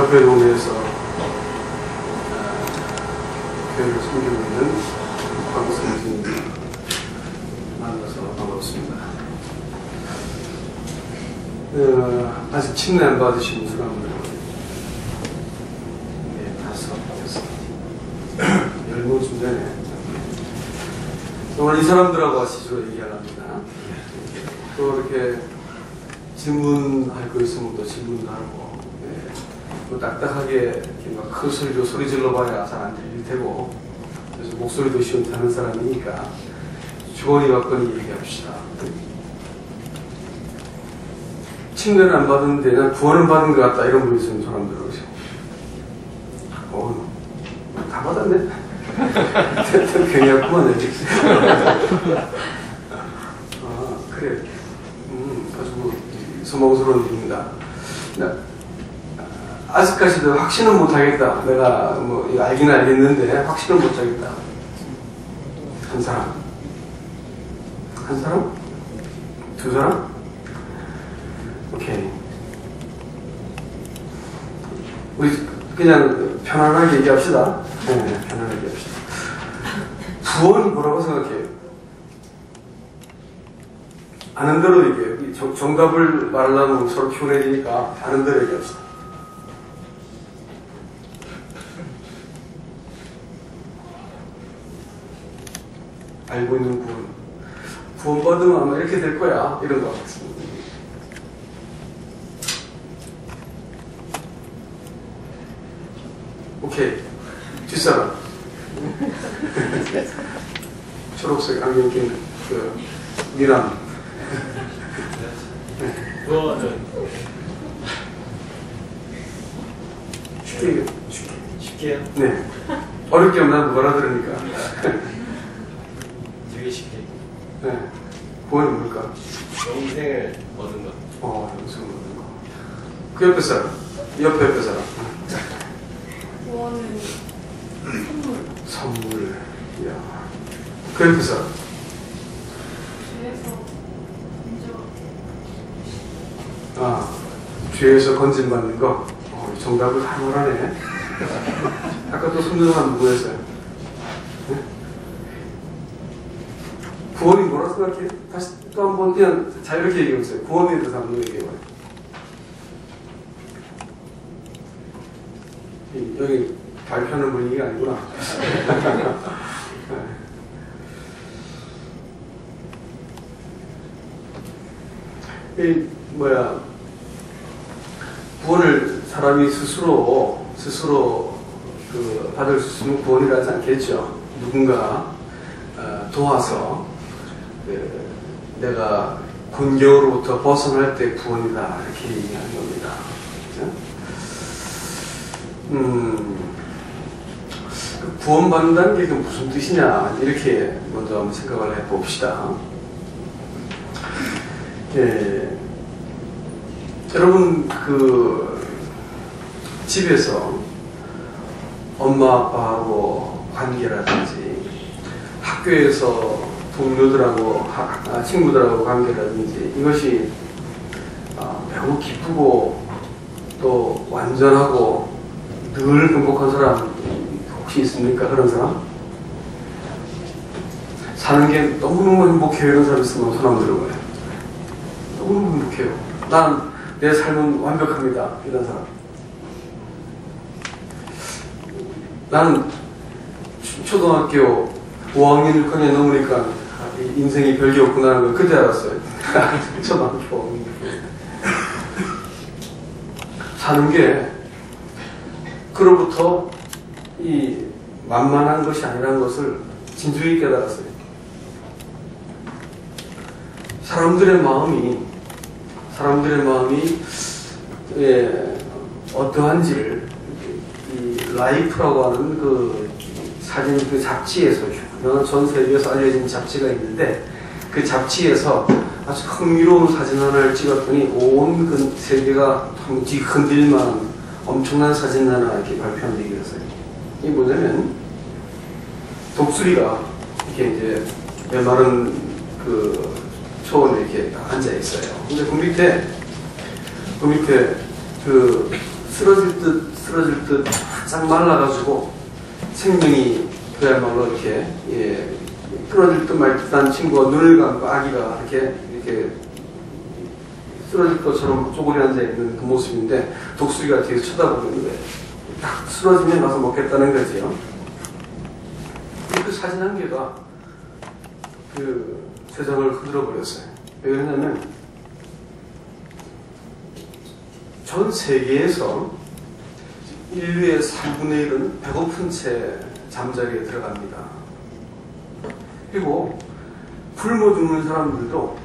옆에 동네에서 교회를 섬기고 있는 박선생님 만나서 반갑습니다. 아직 침례 안 받으신 사람들은 10분 전에 오늘 이 사람들하고 같이 주로 얘기하랍니다. 또 이렇게 질문할 거 있으면 또 질문도 하고, 또 딱딱하게 큰 소리로 소리 질러봐야 잘 안 들릴 테고, 그래서 목소리도 시원찮은 사람이니까 주거니 받거니 얘기합시다. 침례를 안 받았는데 난 구원을 받은 것 같다 이런 분 있으면 손 한번 들어보세요. 다 받았네? 괜찮구만. 그래. 아주 소망스러운 일입니다. 아직까지도 확신은 못하겠다. 내가 뭐 알기는 알겠는데 확신은 못하겠다. 한 사람? 한 사람? 두 사람? 오케이. 우리 그냥 편안하게 얘기합시다. 네, 편안하게 얘기합시다. 구원이 뭐라고 생각해요? 아는 대로 얘기해요. 정답을 말하려면 서로 피곤해지니까 아는 대로 얘기합시다. 알고 있는 구원. 구원받으면 아마 이렇게 될 거야. 이런 거 같습니다. 오케이. 뒷사람. 초록색 안경 낀 미남. 구원은 쉽게요? 네. 어렵게 하면 난 못 알아들으니까. 되게 쉽게. 네. 구원이 뭘까? 영생을 얻은 것. 영생을 얻는 거. 그 옆에 사람. 옆에 사람. 구원은 선물. 야. 그 옆에 사람. 죄에서 건진받는 거. 정답을 다 말하네. 아까 또 손들어 한 누구였어요? 네? 구원이 뭐라 생각해요? 다시 또 한 번 그냥 자유롭게 얘기해보세요. 구원에 대해서 한번 얘기해봐요. 여기 발표하는 분위기가 아니구나. 구원을 사람이 스스로 받을 수 있으면 구원이라지 않겠죠. 누군가 도와서 내가 곤경으로부터 벗어날 때 구원이다 이렇게 얘기하는 겁니다. 구원받는다는 게 무슨 뜻이냐 이렇게 먼저 한번 생각을 해봅시다. 여러분 집에서 엄마 아빠하고 관계라든지 학교에서 동료들하고 친구들하고 관계라든지 이것이 매우 기쁘고 또 완전하고 늘 행복한 사람 혹시 있습니까? 그런 사람? 사는 게 너무너무 행복해요. 이런 사람 있으면 손 한번 들어봐요. 너무너무 행복해요. 난 내 삶은 완벽합니다. 이런 사람. 나는 초등학교 5학년 6학년 넘으니까 인생이 별게 없구나 하는 걸 그때 알았어요. 초등학교 5학년 사는 게 그로부터 이 만만한 것이 아니라는 것을 진중히 깨달았어요. 사람들의 마음이 어떠한지를 이 라이프라고 하는 사진 잡지에서 유명한 전 세계에서 알려진 잡지가 있는데 그 잡지에서 아주 흥미로운 사진 하나를 찍었더니 온 세계가 뒤흔들만한 엄청난 사진 하나 이렇게 발표한 적이 있어요. 이게 뭐냐면 독수리가 이렇게 이제 메마른 초원에 이렇게 앉아 있어요. 근데 그 밑에 쓰러질 듯 바짝 말라가지고 생명이 그야말로 이렇게 끊어질 듯 말 듯한 친구가 눈을 감고 아기가 이렇게 쓰러질 것처럼 쪼그려 앉아있는 그 모습인데 독수리가 뒤에서 쳐다보는데 딱 쓰러지면 나서 먹겠다는 거지요. 그 사진 한 개가 그 세상을 흔들어 버렸어요. 왜 그러냐면 전 세계에서 인류의 3분의 1은 배고픈 채 잠자리에 들어갑니다. 그리고 굶어 죽는 사람들도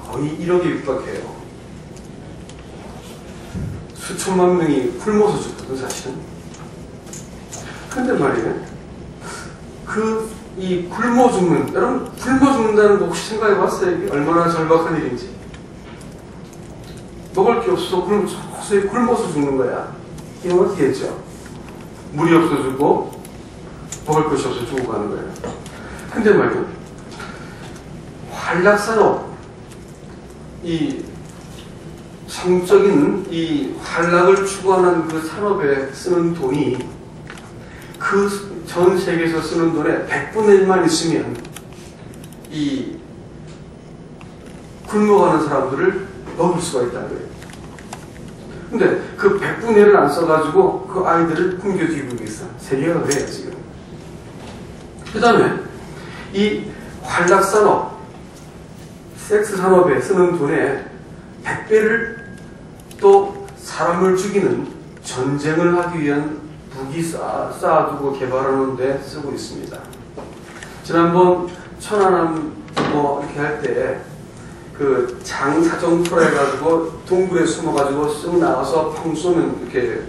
거의 1억에 육박해요. 수천만 명이 굶어서 죽거든 사실은. 근데 말이에요. 이 굶어 죽는, 여러분 굶어 죽는다는 거 혹시 생각해 봤어요? 이게 얼마나 절박한 일인지. 먹을 게 없어서 굶어서 죽는 거야. 이건 어떻게 했죠? 물이 없어 죽고 먹을 것이 없어 죽고 가는 거예요. 근데 말이에요. 한락산업, 이 성적인 이 한락을 추구하는 그 산업에 쓰는 돈이 그 전 세계에서 쓰는 돈의 100분의 1만 있으면 이 굶어가는 사람들을 먹을 수가 있다는 거예요. 근데 그 100분의 1을 안 써가지고 그 아이들을 굶겨쥐고 있어. 세계가 그래요 지금. 그 다음에 이 한락산업, 섹스 산업에 쓰는 돈의 100배를 또 사람을 죽이는 전쟁을 하기 위한 무기 쌓아두고 개발하는 데 쓰고 있습니다. 지난번 천안함 이렇게 할 때 그 장사정포라 해가지고 동굴에 숨어가지고 쓱 나와서 펑 쏘면 이렇게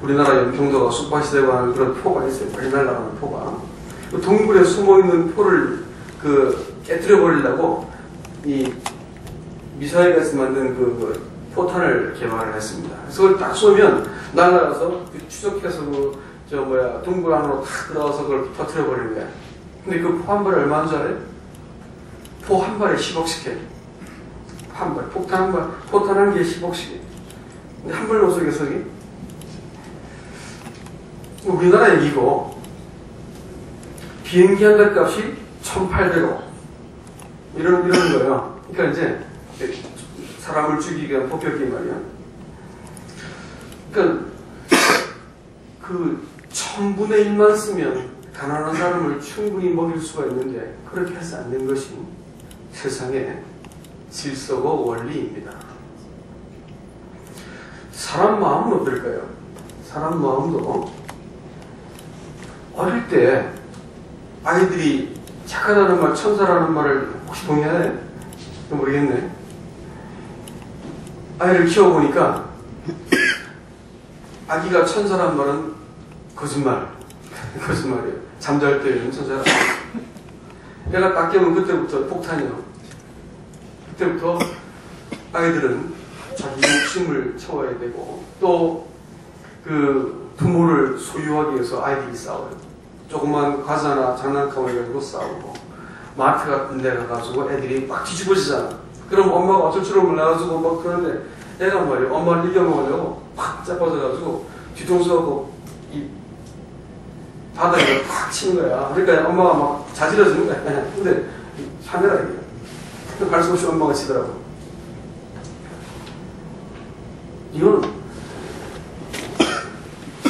우리나라 연평도가 쑥밭이되고 하는 그런 포가 있어요. 많이 날아가는 포가. 그 동굴에 숨어있는 포를 깨뜨려 버리려고 이 미사일에서 만든 그 포탄을 개발을 했습니다. 그래서 그걸 딱 쏘면 날아가서 추적해서 동굴 안으로 탁 들어가서 그걸 터뜨려 버리는 거야. 근데 그 포 한 발에 얼마인 줄 알아요? 포 한 발에 10억씩 해. 한 발, 포탄 한 개에 10억씩 해. 근데 한 발로 쏘게 쏘기? 우리나라 얘기고, 비행기 한 달 값이 1,800억. 이런 거예요. 그러니까 이제, 사람을 죽이기 위한 폭격기 말이야. 그러니까, 그 1000분의 1만 쓰면 가난한 사람을 충분히 먹일 수가 있는데, 그렇게 해서 안 된 것이 세상의 질서고 원리입니다. 사람 마음은 어떨까요? 사람 마음도 어릴 때 아이들이 착하다는 말, 천사라는 말을 혹시 동의하네? 모르겠네. 아이를 키워보니까 아기가 천사란 말은 거짓말이에요. 잠잘 때는 천사라. 애가 딱 깨면 그때부터 폭탄이요. 그때부터 아이들은 자기 욕심을 채워야 되고 또 그 부모를 소유하기 위해서 아이들이 싸워요. 조그만 과자나 장난감을 가지고 싸우고 마트 같은 데 가가지고 애들이 막 뒤집어지잖아. 그럼 엄마가 어쩔 줄을 몰라가지고 막 그러는데 애가 말이에요. 엄마를 이겨먹으려고 팍 짜빠져가지고 뒤통수하고 이 바닥에 팍 치는 거야. 그러니까 엄마가 막 자지러지는 거야. 근데 참여라 이게. 갈 수 없이 엄마가 치더라고. 이건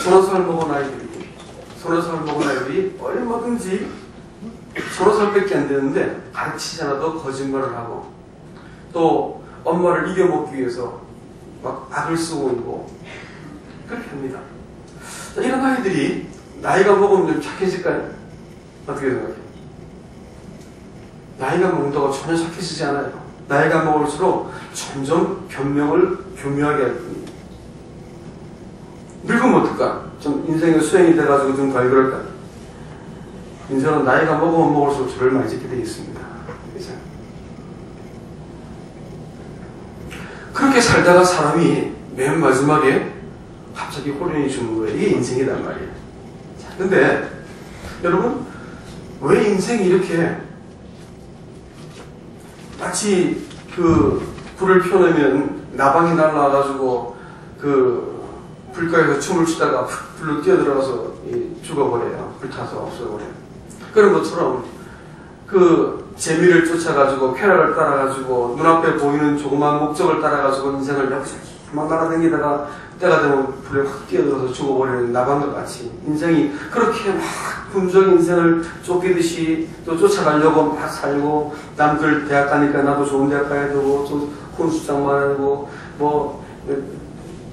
서너 살 먹은 아이들이 얼마든지 서너 살밖에 안 되는데 가르치지 않아도 거짓말을 하고 또 엄마를 이겨먹기 위해서 막 악을 쓰고 있고 그렇게 합니다. 자, 이런 아이들이 나이가 먹으면 좀 착해질까요? 어떻게 생각해요? 나이가 먹는다고 전혀 착해지지 않아요. 나이가 먹을수록 점점 변명을 교묘하게 할 뿐입니다. 늙으면 어떨까? 좀 인생의 수행이 돼가지고 좀 덜 그럴까? 인생은 나이가 먹으면 먹을수록 죄를 많이 짓게 되어 있습니다. 그렇죠? 그렇게 살다가 사람이 맨 마지막에 갑자기 호련이 주는 거예요. 이게 인생이란 말이에요. 자, 근데 여러분 왜 인생이 이렇게 마치 그 불을 펴놓으면 나방이 날라와가지고 그 불가에서 춤을 추다가 불로 뛰어들어가서 죽어버려요. 불타서 없어버려요. 그런 것처럼 그 재미를 쫓아가지고 쾌락을 따라가지고 눈앞에 보이는 조그마한 목적을 따라가지고 인생을 여기저기 날아다니다가 때가 되면 불에 확 뛰어들어서 죽어버리는 나방과 같이 인생이 그렇게 막 분주한 인생을 쫓기듯이 또 쫓아가려고 막 살고 남들 대학 가니까 나도 좋은 대학 가야 되고 좀 혼수장 말아야 되고 뭐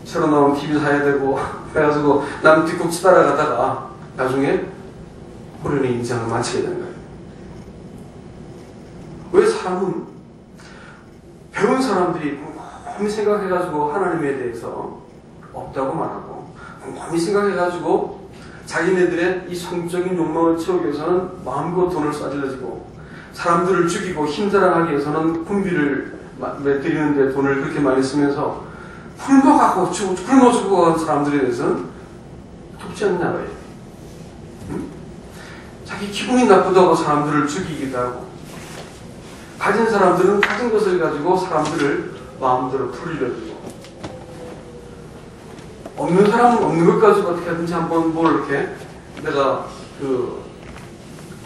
새로 나온 TV 사야 되고 해가지고 남 뒤꿈치 따라가다가 나중에 우리는 인생을 마치게 되는 거예요. 왜 사람은 배운 사람들이 곰곰이 생각해가지고 하나님에 대해서 없다고 말하고 곰곰이 생각해가지고 자기네들의 이 성적인 욕망을 채우기 위해서는 마음껏 돈을 쏴질러지고 사람들을 죽이고 힘자랑하기 위해서는 군비를 드리는데 돈을 그렇게 많이 쓰면서 굶어가고 굶어 죽어간 사람들에 대해서는 돕지 않냐 왜? 응? 자기 기분이 나쁘다고 사람들을 죽이기도 하고 가진 사람들은 가진 것을 가지고 사람들을 마음대로 풀리려주고 없는 사람은 없는 것 가지고 어떻게 하든지 한번 뭘 이렇게 내가 그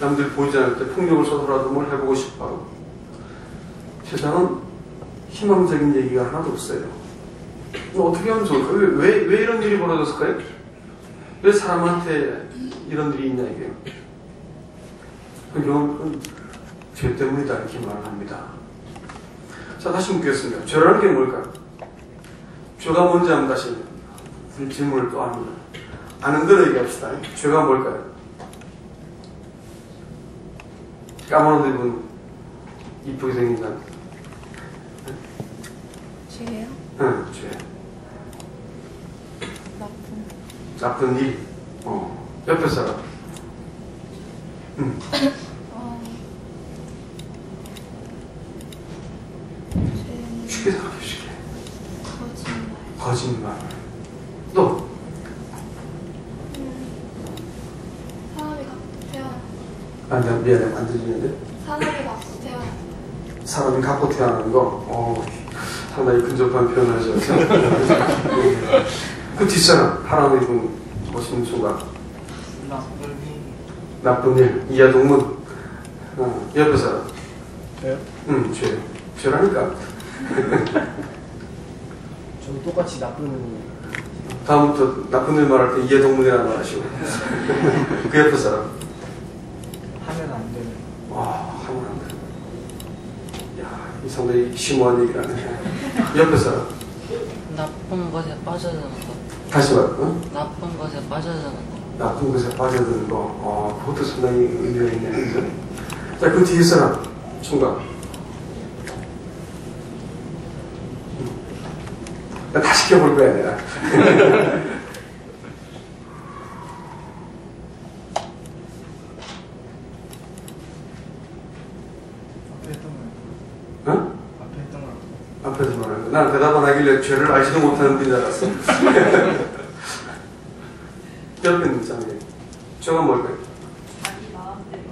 남들 보이지 않을 때 폭력을 써서라도 뭘 해보고 싶어. 세상은 희망적인 얘기가 하나도 없어요. 어떻게 하면 좋을까요? 왜 이런 일이 벌어졌을까요? 왜 사람한테 이런 일이 있냐 이게요. 그건 죄 때문이다 이렇게 말을 합니다. 자, 다시 묻겠습니다. 죄라는 게 뭘까요? 죄가 뭔지 한번 다시 질문을 또 합니다. 아는 대로 얘기합시다. 죄가 뭘까요? 까만 옷 입은 이쁘게 생긴 사람. 죄예요? 응, 죄. 나쁜 일. 옆에 사람. 응. 쉽게 생각해, 쉽게. 거짓말. 또? 사람이 갖고 태어나. 아, 미안해. 안 들리는데? 사람이 갖고 태어나. 사람이 갖고 태어나는 거? 상당히 근접한 표현을 하셔서. 그 뒷사람, 파란 입은 멋있는 총각. 나쁜 일, 이하동문. 옆에 사람. 저요? 응, 죄. 죄라니까. 저도 똑같이 나쁜 다음부터 나쁜 일 말할 때 이해동문이라는 말 하시고. 그 옆에 사람. 하면 안 되는. 와, 하면 안 돼. 야, 이 상당히 심오한 얘기라네. 옆에 사람. 나쁜 것에 빠져드는 것. 다시 말, 어? 나쁜 것에 빠져드는 것. 나쁜 것에 빠져드는 거. 그것도 상당히 의미가 있네. 그죠? 자, 그 뒤에 사람. 총각. 다 시켜볼 거야, 내가. 앞에 했던 거. 어? 앞에 했던 거. 앞에서 말하는 거. 난 대답 안 하길래 죄를 알지도 못하는 분인 줄 알았어. 옆에 있는 사람이. 저건 뭘까요? 자기 마음대로.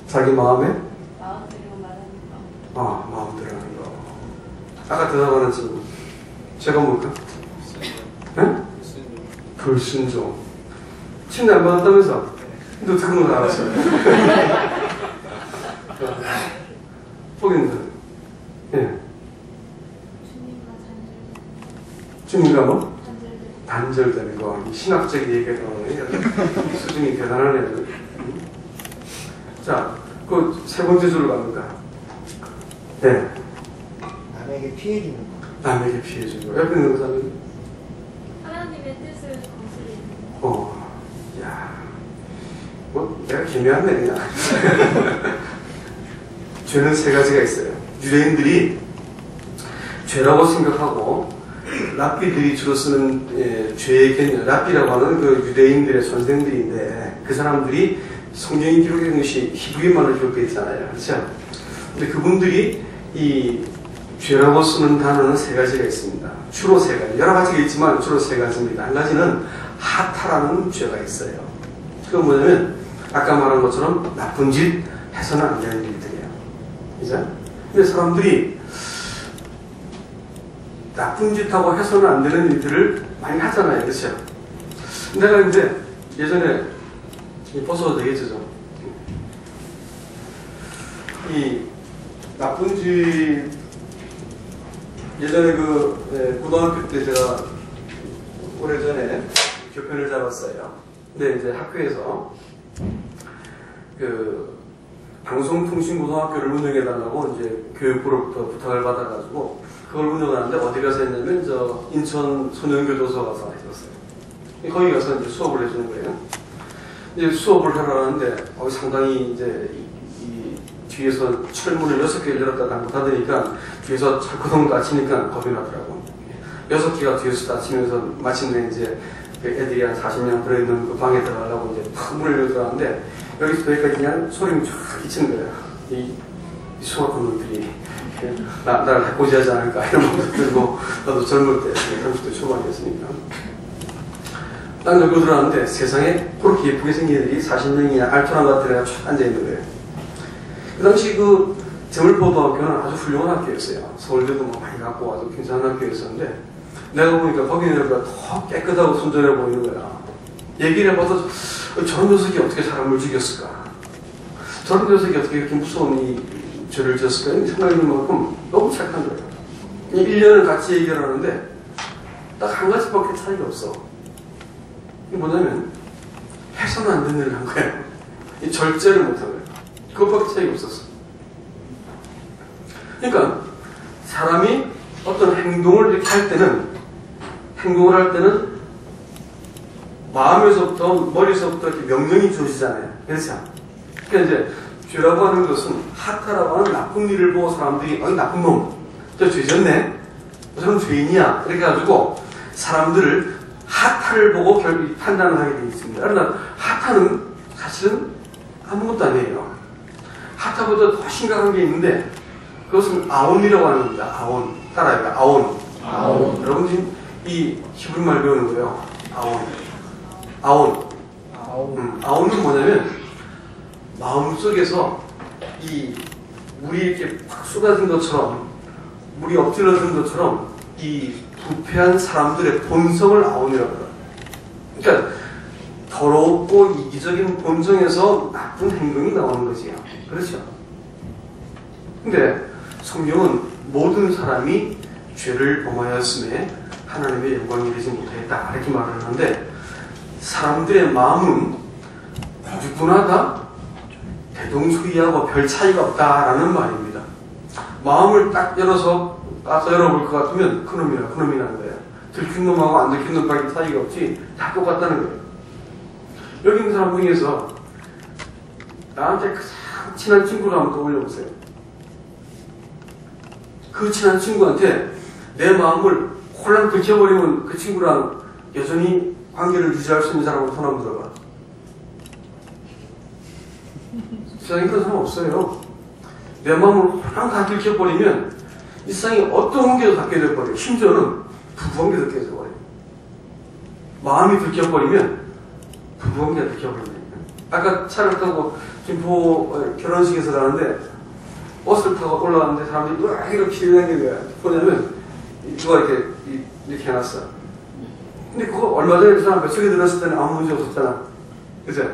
자기 마음에? 마음대로 말하는 마음대로 하는 거. 아까 대답하는 친구. 제가 뭘까? 응? 불순종. 침대 안 받았다면서? 너 그런 건 알았어. 포기는 예. 주님과 단절되는. 주님과 뭐? 단절되는. 단절되는 거. 신학적 얘기가 수준이 대단하네. 자, 그 세 번째 줄로 갑니다. 네. 남에게 피해 주는 거. 남에게 피해 주고. 옆에 있는 사람은? 하나님의 뜻을 거스르는. 야, 뭐 내가 기묘하네 그냥. 죄는 세 가지가 있어요. 유대인들이 죄라고 생각하고 랍비들이 주로 쓰는 죄의 개념, 랍비라고 하는 그 유대인들의 선생들인데 그 사람들이 성경이 기록된 것이 히브리말로 기록되어 있잖아요. 그렇죠? 근데 그분들이 이 죄라고 쓰는 단어는 세 가지가 있습니다. 주로 세 가지. 여러 가지가 있지만 주로 세 가지입니다. 한 가지는 하타라는 죄가 있어요. 그건 뭐냐면 아까 말한 것처럼 나쁜 짓 해서는 안 되는 일들이에요. 그죠? 근데 사람들이 나쁜 짓하고 해서는 안 되는 일들을 많이 하잖아요. 그렇죠? 내가 이제 예전에 벗어도 되겠죠? 이 나쁜 짓 예전에 고등학교 때 제가 오래전에 교편을 잡았어요. 근데 이제 학교에서 방송통신고등학교를 운영해달라고 이제 교육부로부터 부탁을 받아가지고 그걸 운영하는데 어디 가서 했냐면 인천 소년교도소 가서 했었어요. 거기 가서 이제 수업을 해주는 거예요. 이제 수업을 하러 가는데 상당히 이제 이 뒤에서 철문을 6개를 열었다가 못 닫으니까 뒤에서 철구덩 다치니까 겁이 나더라고. 6개가 뒤에서 다치면서 마침내 이제 애들이 한 40명 들어있는 그 방에 들어가려고 이제 팍 문을 열고 들어가는데 여기서 여기까지 그냥 소리가 쫙 끼치는 거예요. 이 수학한 놈들이 나를 해코지하지 않을까 이런 마음도 들고 나도 젊을 때 30대 초반이었으니까 딱 열고 들어가는데 세상에 그렇게 예쁘게 생긴 애들이 40명이나 알토란 같은 애가 쫙 앉아있는 거예요. 그 당시 제물포도학교는 아주 훌륭한 학교였어요. 서울대도 많이 갖고 아주 괜찮은 학교였었는데 내가 보니까 거기는 더 깨끗하고 순전해 보이는 거야. 얘기를 해봐도 저런 녀석이 어떻게 사람을 죽였을까? 저런 녀석이 어떻게 이렇게 무서운 이 죄를 지었을까? 생각이 드는 만큼 너무 착한 거예요. 1년을 같이 얘기를 하는데 딱 한 가지밖에 차이가 없어. 이게 뭐냐면 해서는 안 되는 일을 한 거예요. 이 절제를 못한 거예요. 그것밖에 차이가 없었어. 그러니까 사람이 어떤 행동을 이렇게 할 때는 마음에서부터 머리에서부터 이렇게 명령이 주어지잖아요. 그렇죠? 그러니까 이제 죄라고 하는 것은 하타라고 하는 나쁜 일을 보고 사람들이 나쁜 놈, 저 죄졌네, 저는 죄인이야 이렇게 해가지고 사람들을 하타를 보고 결국 판단을 하게 되어 있습니다. 그러나 하타는 사실은 아무것도 아니에요. 하타보다 더 심각한 게 있는데 그것은 아온이라고 하는 겁니다. 아온. 따라해요. 아온. 여러분 지금 이 히브리 말 배우는 거예요. 아온은 뭐냐면 마음속에서 이 물이 이렇게 팍 쏟아진 것처럼 물이 엎질러진 것처럼 이 부패한 사람들의 본성을 아온이라고 해요. 그러니까 더럽고 이기적인 본성에서 나쁜 행동이 나오는 거지요. 그렇죠? 근데 성경은 모든 사람이 죄를 범하였음에 하나님의 영광이 되지 못했다 이렇게 말을 하는데 사람들의 마음은 유구나다 대동소이하고 별 차이가 없다라는 말입니다. 마음을 딱 열어서 까서 열어볼 것 같으면 그놈이라는 거예요. 들킨 놈하고 안 들킨 놈밖에 차이가 없지 다 똑같다는 거예요. 여기 있는 사람 중에서 나한테 가장 친한 친구를 한번 떠올려보세요. 그 친한 친구한테 내 마음을 홀랑 들켜버리면 그 친구랑 여전히 관계를 유지할 수 있는 사람으로 손 한번 들어봐. 세상에 그런 사람 없어요. 내 마음을 홀랑 다 들켜버리면 이 세상에 어떤 관계도 닿게 돼버려요. 심지어는 부부관계도 깨져버려요. 마음이 들켜버리면 부부관계가 들켜버립니다. 아까 차를 타고 김포 결혼식에서 가는데 버스를 타고 올라왔는데 사람들이 으악 이렇게 피해다니는 거야. 뭐냐면 누가 이렇게 해놨어. 근데 그거 얼마 전에 그 사람 뱃속에 들었을 때는 아무 문제 없었잖아. 그죠?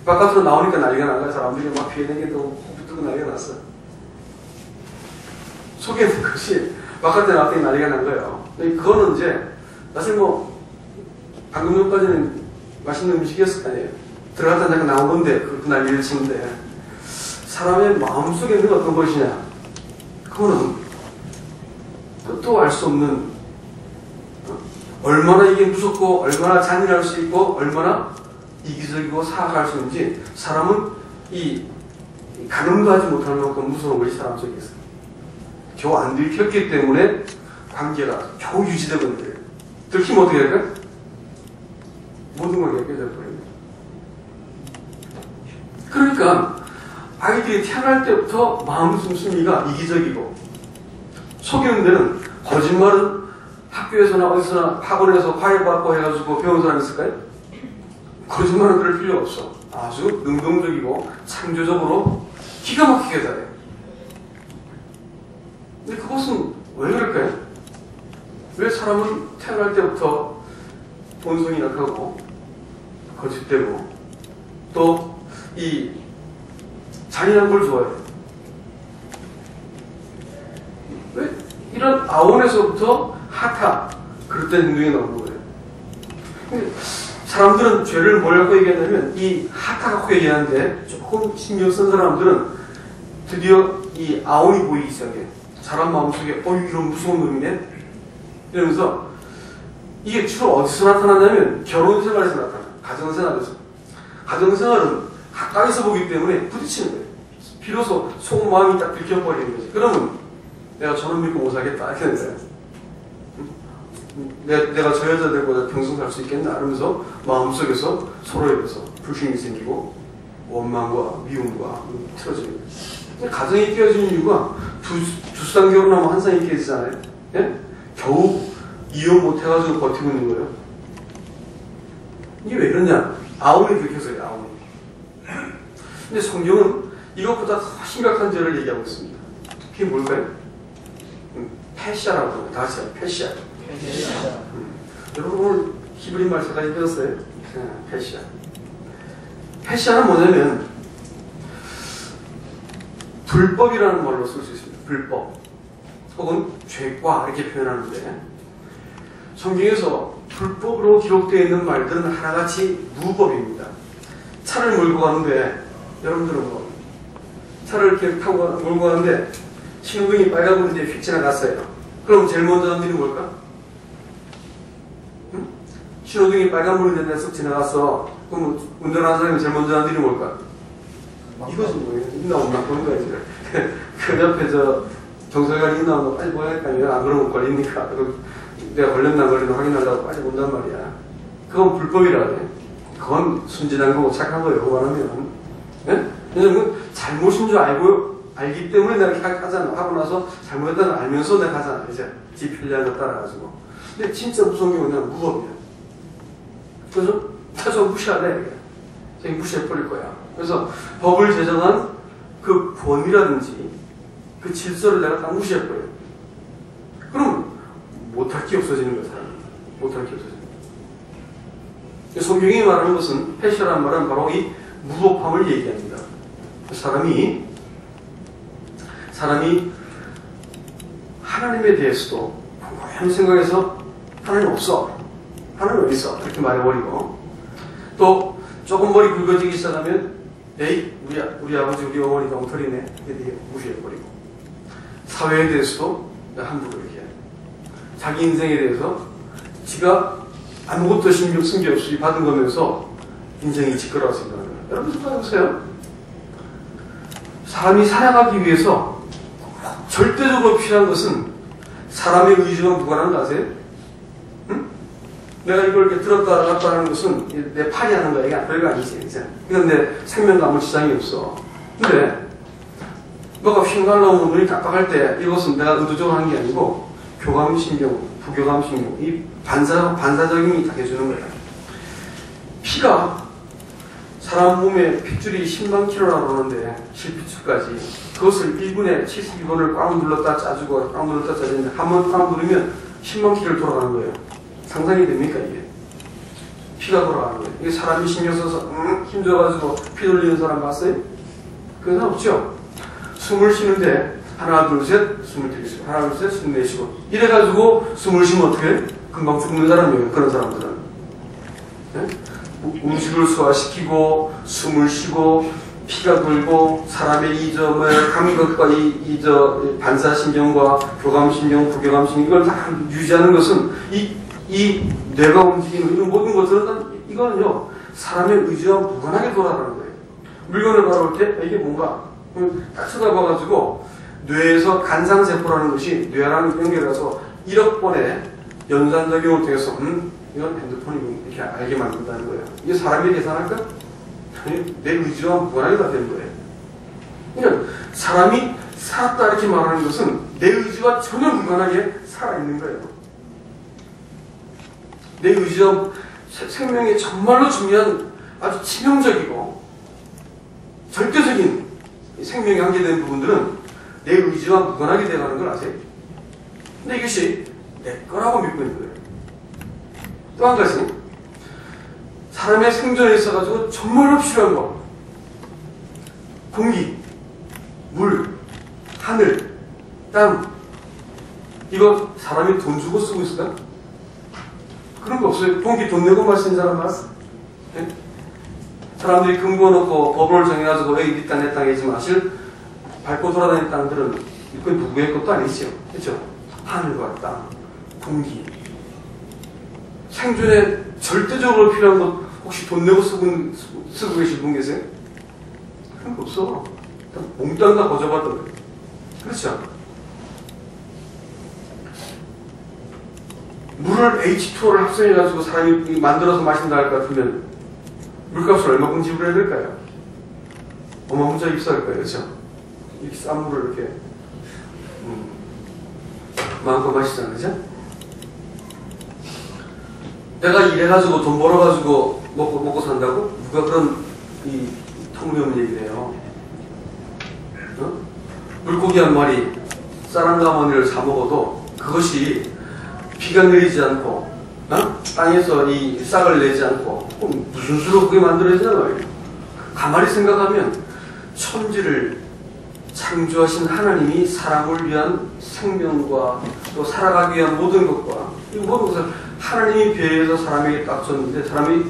바깥으로 나오니까 난리가 나가. 사람들이 막 피해다니고 호흡 뜨고 난리가 났어. 속에 있는 것이 바깥에 나왔더니 난리가 난 거예요. 그거는 이제 사실 방금 전까지는 맛있는 음식이었을 거 아니에요. 들어갔다 잠깐 나온 건데 그 난리를 치는데 사람의 마음속에 있는 어떤 것이냐, 그거는 또 알 수 없는, 얼마나 이게 무섭고 얼마나 잔인할 수 있고 얼마나 이기적이고 사악할 수 있는지 사람은 이 가늠도 하지 못할 만큼 무서운 것이 사람 속에 있어요. 겨우 안 들켰기 때문에 관계가 겨우 유지되고 있는 거예요. 들키면 어떻게 할까요? 모든 관계가 깨져버립니다. 그러니까 아이들이 태어날 때부터 마음 씀씀이가 이기적이고, 속이는 데는 거짓말은 학교에서나 어디서나 학원에서 과외받고 해가지고 배운 사람 있을까요? 거짓말은 그럴 필요 없어. 아주 능동적이고 창조적으로 기가 막히게 잘해요. 근데 그것은 왜 그럴까요? 사람은 태어날 때부터 본성이 약하고 거짓되고 또 이 잔인한 걸 좋아해요. 왜? 이런 아온에서부터 하타 그릇된 행동이 나오는 거예요. 근데 사람들은 죄를 뭘 갖고 얘기하냐면 이 하타 갖고 얘기하는데 조금 신경 쓴 사람들은 드디어 이 아온이 보이기 시작해. 사람 마음속에 이런 무서운 놈이네? 이러면서 이게 주로 어디서 나타나냐면 결혼생활에서 나타나. 가정생활에서. 가정생활은 가까이서 보기 때문에 부딪히는 거예요. 비로소 속마음이 딱 들켜버리는 거지. 그러면 내가 저놈 믿고 못 살겠다. 이렇게 되는 거야. 내가 저 여자들보다 평생 살 수 있겠나? 이러면서 마음속에서 서로에 대해서 불신이 생기고 원망과 미움과 틀어지는 거예요. 가정이 깨어지는 이유가 두 쌍 결혼하면 한 쌍이 깨지잖아요. 예? 겨우 이혼 못해가지고 버티고 있는 거예요. 이게 왜 그러냐? 아우리 들켜서요, 아우리. 근데 성경은 이것보다 더 심각한 죄를 얘기하고 있습니다. 그게 뭘까요? 패시아라고 합니다. 다 같이 해요. 패시아. 여러분 오늘 히브리 말씀까지 배웠어요? 패시아. 패시아는 뭐냐면 불법이라는 말로 쓸 수 있습니다. 불법. 혹은 죄과 이렇게 표현하는데 성경에서 불법으로 기록되어 있는 말들은 하나같이 무법입니다. 차를 몰고 가는데 여러분들은 뭐 차를 이렇게 타고 몰고 가는데 신호등이 빨간불인데 휙 지나갔어요. 그럼 제일 먼저 하는 일이 뭘까? 응? 신호등이 빨간불인데 쓱 지나갔어. 그럼 운전하는 사람이 제일 먼저 하는 일이 뭘까? 이것이 뭐예요? 있나 없나 보는 거야 이제. 그 옆에 저 경찰관이 있나 없나 빨리 보야 할까? 안 그러면 걸리니까. 내가 걸렸나 안 걸렸나 확인하려고 빨리 본단 말이야. 그건 불법이라 그래. 그건 순진한 거고 착한 거예요. 그거는. 예? 왜냐면 잘못인 줄 알기 때문에 내가 이렇게 하잖아. 하고 나서 잘못했다는 걸 알면서 내가 하잖아. 이제 지 편리한 거 따라가지고. 근데 진짜 무서운 게 뭐냐면 무법이야. 그래서 저 무시하래. 저기 무시해버릴 거야. 그래서 법을 제정한 그 권위라든지 그 질서를 내가 다 무시해버려요. 그럼 못할 게 없어지는 거야, 사람이. 못할 게 없어지는 거야. 성경이 말하는 것은, 패시라는 말은 바로 이 무법함을 얘기합니다. 사람이 하나님에 대해서도 고향 생각해서 하나님 없어. 하나님 어디 있어? 이렇게 말해버리고 또 조금 머리 굵어지기 시작하면 에이 우리 아버지 우리 어머니가 엉터리네 이렇게 무시해버리고 사회에 대해서도 함부로 이렇게 자기 인생에 대해서 지가 아무것도 신경 쓴 게 없이 받은 거면서 인생이 지끄러워 생각하는 거예요. 여러분 생각해보세요. 사람이 살아가기 위해서 절대적으로 필요한 것은 사람의 의지와 무관한 거 아세요? 응? 내가 이걸 이렇게 들었다 놨다 하는 것은 내 팔이 하는 거야. 이게 별거 아니지. 이건 내 생명과 아무 지장이 없어. 근데 너가 휙 날라오면 눈이 깜빡할 때 이것은 내가 의도적으로 하는 게 아니고 교감신경, 부교감신경, 이 반사적인 다 해주는 거야. 피가 사람 몸에 핏줄이 10만 킬로라고 그러는데 실핏줄까지 그것을 1분에 72번을 꽉 눌렀다 짜주고 꽉 눌렀다 짜주는데 한 번 꽉 누르면 10만 킬로를 돌아가는 거예요. 상상이 됩니까 이게? 피가 돌아가는 거예요. 이게 사람이 신경 써서 힘들어가지고 피 돌리는 사람 봤어요? 그런 사람 없죠? 숨을 쉬는데 하나 둘 셋 숨을 들이쉬고 하나 둘 셋 숨 내쉬고 이래가지고 숨을 쉬면 어떻게 해? 금방 죽는 사람이에요. 그런 사람들은. 네? 음식을 소화시키고 숨을 쉬고 피가 돌고 사람의 감각과 반사신경과 교감신경, 부교감신경 이걸 다 유지하는 것은 이 뇌가 움직이는 이런 모든 것들은 이거는요 사람의 의지와 무관하게 돌아가는 거예요. 물건을 바라볼 때 이게 뭔가 딱 쳐다봐가지고 뇌에서 간상세포라는 것이 뇌랑 연결해서 1억 번의 연산작용을 통해서 이건 핸드폰이고 이렇게 알게 만든다는 거예요. 이게 사람이 계산할까? 아니, 내 의지와 무관하게 다 되는 거예요. 그러니까 사람이 살았다 이렇게 말하는 것은 내 의지와 전혀 무관하게 살아있는 거예요. 내 의지와 생명에 정말로 중요한 아주 치명적이고 절대적인 생명이 한계된 부분들은 내 의지와 무관하게 되어가는 걸 아세요? 근데 이것이 내 거라고 믿고 있는 거예요. 또 한 가지, 사람의 생존에 있어가지고 정말로 필요한 거, 공기, 물, 하늘, 땅, 이거 사람이 돈 주고 쓰고 있을까? 그런 거 없어요. 공기 돈 내고 마시는 사람 많았어. 네? 사람들이 근거 놓고 법을 정해가지고 여기 네 땅, 내 땅이지 마실 밟고 돌아다니는 땅들은 이건 누구의 것도 아니죠. 그렇죠? 하늘과 땅, 공기, 생존에 절대적으로 필요한 것 혹시 돈 내고 쓰고 계신 분 계세요? 그런 거 없어. 몽땅 다 거저받던 거예요. 그렇죠? 물을 H2O를 합성해가지고 사람이 만들어서 마신다 할 것 같으면 물값을 얼마큼 지불해야 될까요? 어마무지하게 비쌀 거예요. 그렇죠? 이렇게 싼 물을 이렇게 마음껏 마시잖아요. 그죠? 내가 일해가지고 돈 벌어가지고 먹고 산다고? 누가 그런 이 터무니없는 얘기를 해요. 어? 물고기 한 마리 쌀 한 가마니를 사 먹어도 그것이 비가 내리지 않고 땅에서 이 싹을 내지 않고 무슨 수로 그게 만들어지잖아요. 가만히 생각하면 천지를 창조하신 하나님이 사람을 위한 생명과 또 살아가기 위한 모든 것과 이 모든 것을 하나님이 배려해서 사람에게 딱 줬는데 사람이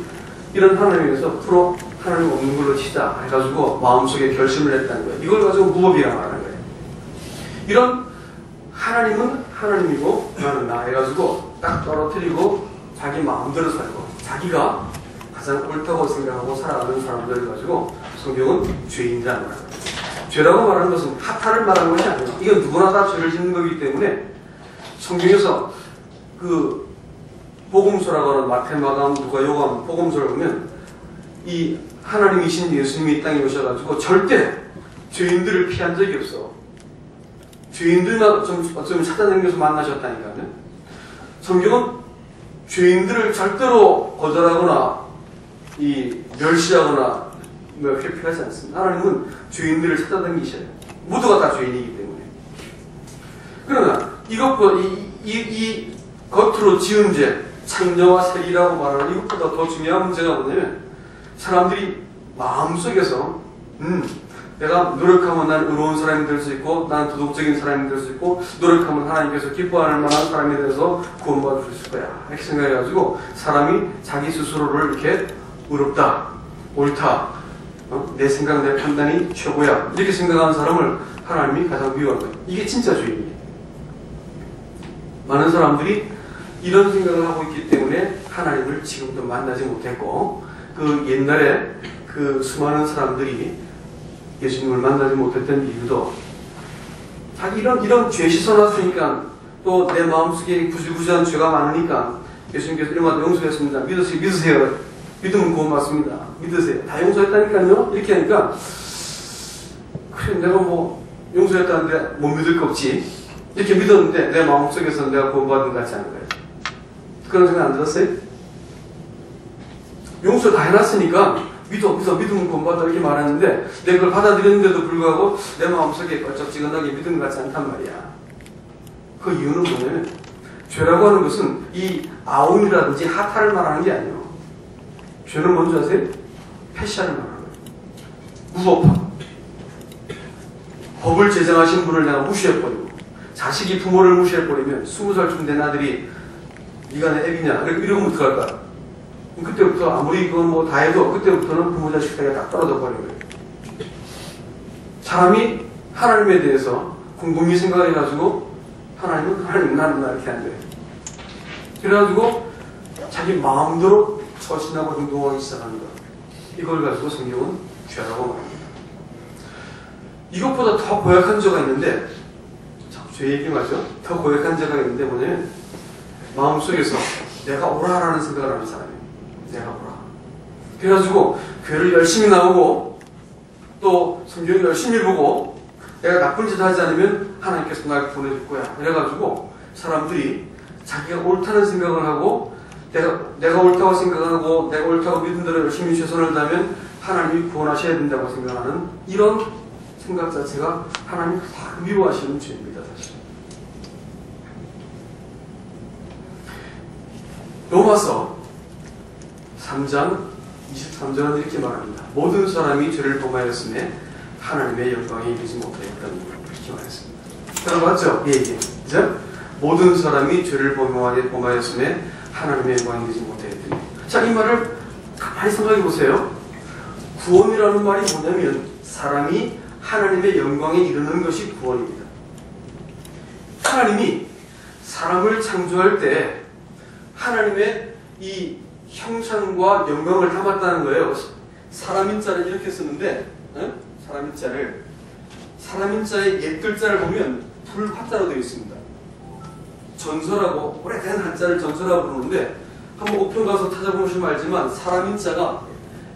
이런 하나님에서 프로 하나님 없는 걸로 치자 해가지고 마음속에 결심을 했다는 거예요. 이걸 가지고 무법이라고 말하는 거예요. 이런 하나님은 하나님이고 나는 나 해가지고 딱 떨어뜨리고 자기 마음대로 살고 자기가 가장 옳다고 생각하고 살아가는 사람들을 가지고 성경은 죄인이라는 거예요. 죄라고 말하는 것은 하타를 말하는 것이 아니에요. 이건 누구나 다 죄를 짓는 거기 때문에 성경에서 그 복음서라고 하는 마태, 마가음, 누가, 요한 복음서를 보면 이 하나님이신 예수님이 이 땅에 오셔가지고 절대 죄인들을 피한 적이 없어. 죄인들만 어쩌면 찾아다니면서 만나셨다니까요. 성경은 죄인들을 절대로 거절하거나 이 멸시하거나 회피하지 않습니다. 하나님은 죄인들을 찾아다니셔요. 모두가 다 죄인이기 때문에. 그러나 이것보다 이 겉으로 지은 죄, 창녀와 세리라고 말하는 이것보다 더 중요한 문제가 뭐냐면 사람들이 마음속에서 내가 노력하면 난 의로운 사람이 될 수 있고 난 도덕적인 사람이 될 수 있고 노력하면 하나님께서 기뻐할 만한 사람이 되어서 구원받을 수 있을 거야 이렇게 생각해가지고 사람이 자기 스스로를 이렇게 의롭다, 옳다, 내 생각, 내 판단이 최고야 이렇게 생각하는 사람을 하나님이 가장 미워하는 거예요. 이게 진짜 죄인이에요. 많은 사람들이 이런 생각을 하고 있기 때문에 하나님을 지금도 만나지 못했고 그 옛날에 그 수많은 사람들이 예수님을 만나지 못했던 이유도 자기 이런 죄 씻어놨으니까 또 내 마음속에 구질구질한 죄가 많으니까 예수님께서 이런 거 용서했습니다. 믿으세요. 믿으면 구원받습니다. 믿으세요. 다 용서했다니까요. 이렇게 하니까 그래 내가 뭐 용서했다는데 못 믿을 거 없지. 이렇게 믿었는데 내 마음속에서 내가 구원받은 것 같지 않은 거예요. 그런 생각 안 들었어요? 용서 다 해놨으니까 믿으면 구원받아 이렇게 말하는데 내가 그걸 받아들였는데도 불구하고 내 마음속에 껄쩍지근하게 믿은 것 같지 않단 말이야. 그 이유는 뭐냐면 죄라고 하는 것은 이 아운이라든지 하타를 말하는 게 아니에요. 죄는 뭔지 아세요? 패시아를 말하는 거예요. 무법함. 법을 제정하신 분을 내가 무시해버리고 자식이 부모를 무시해버리면 20살쯤 된 아들이 네가 내 애비냐 이러면 어떡할까? 그때부터 아무리 그건 뭐 다 해도 그때부터는 부모 자식 사이가 딱 떨어져 버린 거예요. 사람이 하나님에 대해서 곰곰이 생각해가지고 하나님 나는 나 이렇게 안 돼. 그래가지고 자기 마음대로 처신하고 행동하기 시작하는 것. 이걸 가지고 성경은 죄라고 말합니다. 이것보다 더 고약한 죄가 있는데 자꾸 죄 얘기 맞죠? 더 고약한 죄가 있는데 뭐냐면 마음속에서 내가 오라라는 생각을 하는 사람이에요. 내가 오라. 그래가지고 교회를 열심히 나오고 또 성경을 열심히 보고 내가 나쁜 짓을 하지 않으면 하나님께서 날 보내줄 거야. 그래가지고 사람들이 자기가 옳다는 생각을 하고 내가 옳다고 생각하고 내가 옳다고 믿은 대로 열심히 최선을 다하면 하나님이 구원하셔야 된다고 생각하는 이런 생각 자체가 하나님 다 미워하시는 죄입니다. 사실. 로마서 3장 23절은 이렇게 말합니다. 모든 사람이 죄를 범하였음에 하나님의 영광에 이르지 못하였다는 이렇게 말했습니다. 들어봤죠? 이 얘기. 그죠? 모든 사람이 죄를 범하였음에 하나님의 영광에 이르지 못하였더니. 자, 이 말을 가만히 생각해 보세요. 구원이라는 말이 뭐냐면 사람이 하나님의 영광에 이르는 것이 구원입니다. 하나님이 사람을 창조할 때 하나님의 이 형상과 영광을 담았다는 거예요. 사람인자를 이렇게 쓰는데, 사람인자의 옛 글자를 보면 불화자로 되어 있습니다. 전설하고 오래된 한자를 전설하고 부르는데 한번 우편 가서 찾아보시면 알지만 사람인자가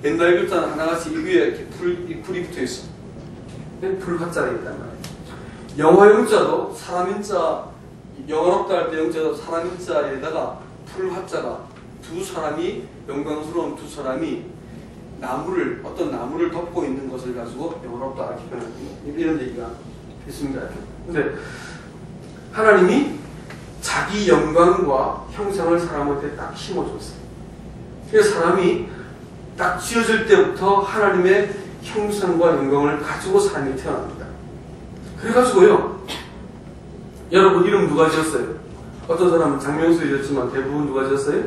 옛날 글자는 하나같이 이 위에 이렇게 불이 붙어 있어. 불화자가 있단 말이에요. 영화 영자도 사람인자, 영어롭다 할 때 영자도 사람인자에다가 불화자가 두 사람이, 영광스러운 두 사람이 어떤 나무를 덮고 있는 것을 가지고 영어롭다 이렇게 표현하는 이런 얘기가 있습니다. 근데 하나님이 자기 영광과 형상을 사람한테 딱 심어줬어요. 그래서 사람이 딱 지어질 때부터 하나님의 형상과 영광을 가지고 사람이 태어납니다. 그래가지고요, 여러분 이름 누가 지었어요? 어떤 사람은 장명수 지었지만 대부분 누가 지었어요?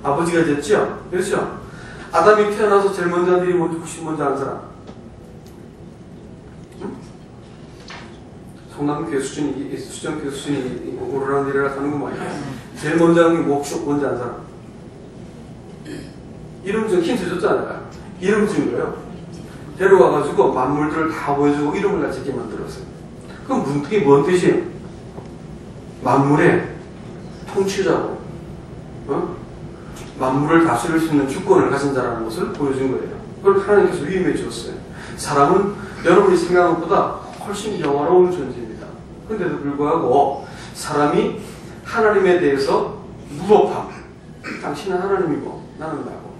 아버지가 지었죠? 그렇죠? 아담이 태어나서 제일 먼저 한 일이 혹시 먼저 한 사람? 응? 성남교회 수정교회 수준이 오르락내리락 하는구만. 제일 먼저 한 게 먼저 한 사람? 이름 좀 힌트 줬잖아요. 이름 지은 거예요. 데려와가지고 만물들을 다 보여주고 이름을 다 짓게 만들었어요. 그럼 그게 뭔 뜻이에요? 만물의 통치자고, 만물을 다스릴 수 있는 주권을 가진 자라는 것을 보여준 거예요. 그걸 하나님께서 위임해 주었어요. 사람은 여러분이 생각한 것보다 훨씬 영화로운 존재입니다. 그런데도 불구하고 사람이 하나님에 대해서 무법함, 당신은 하나님이고 나는 나고,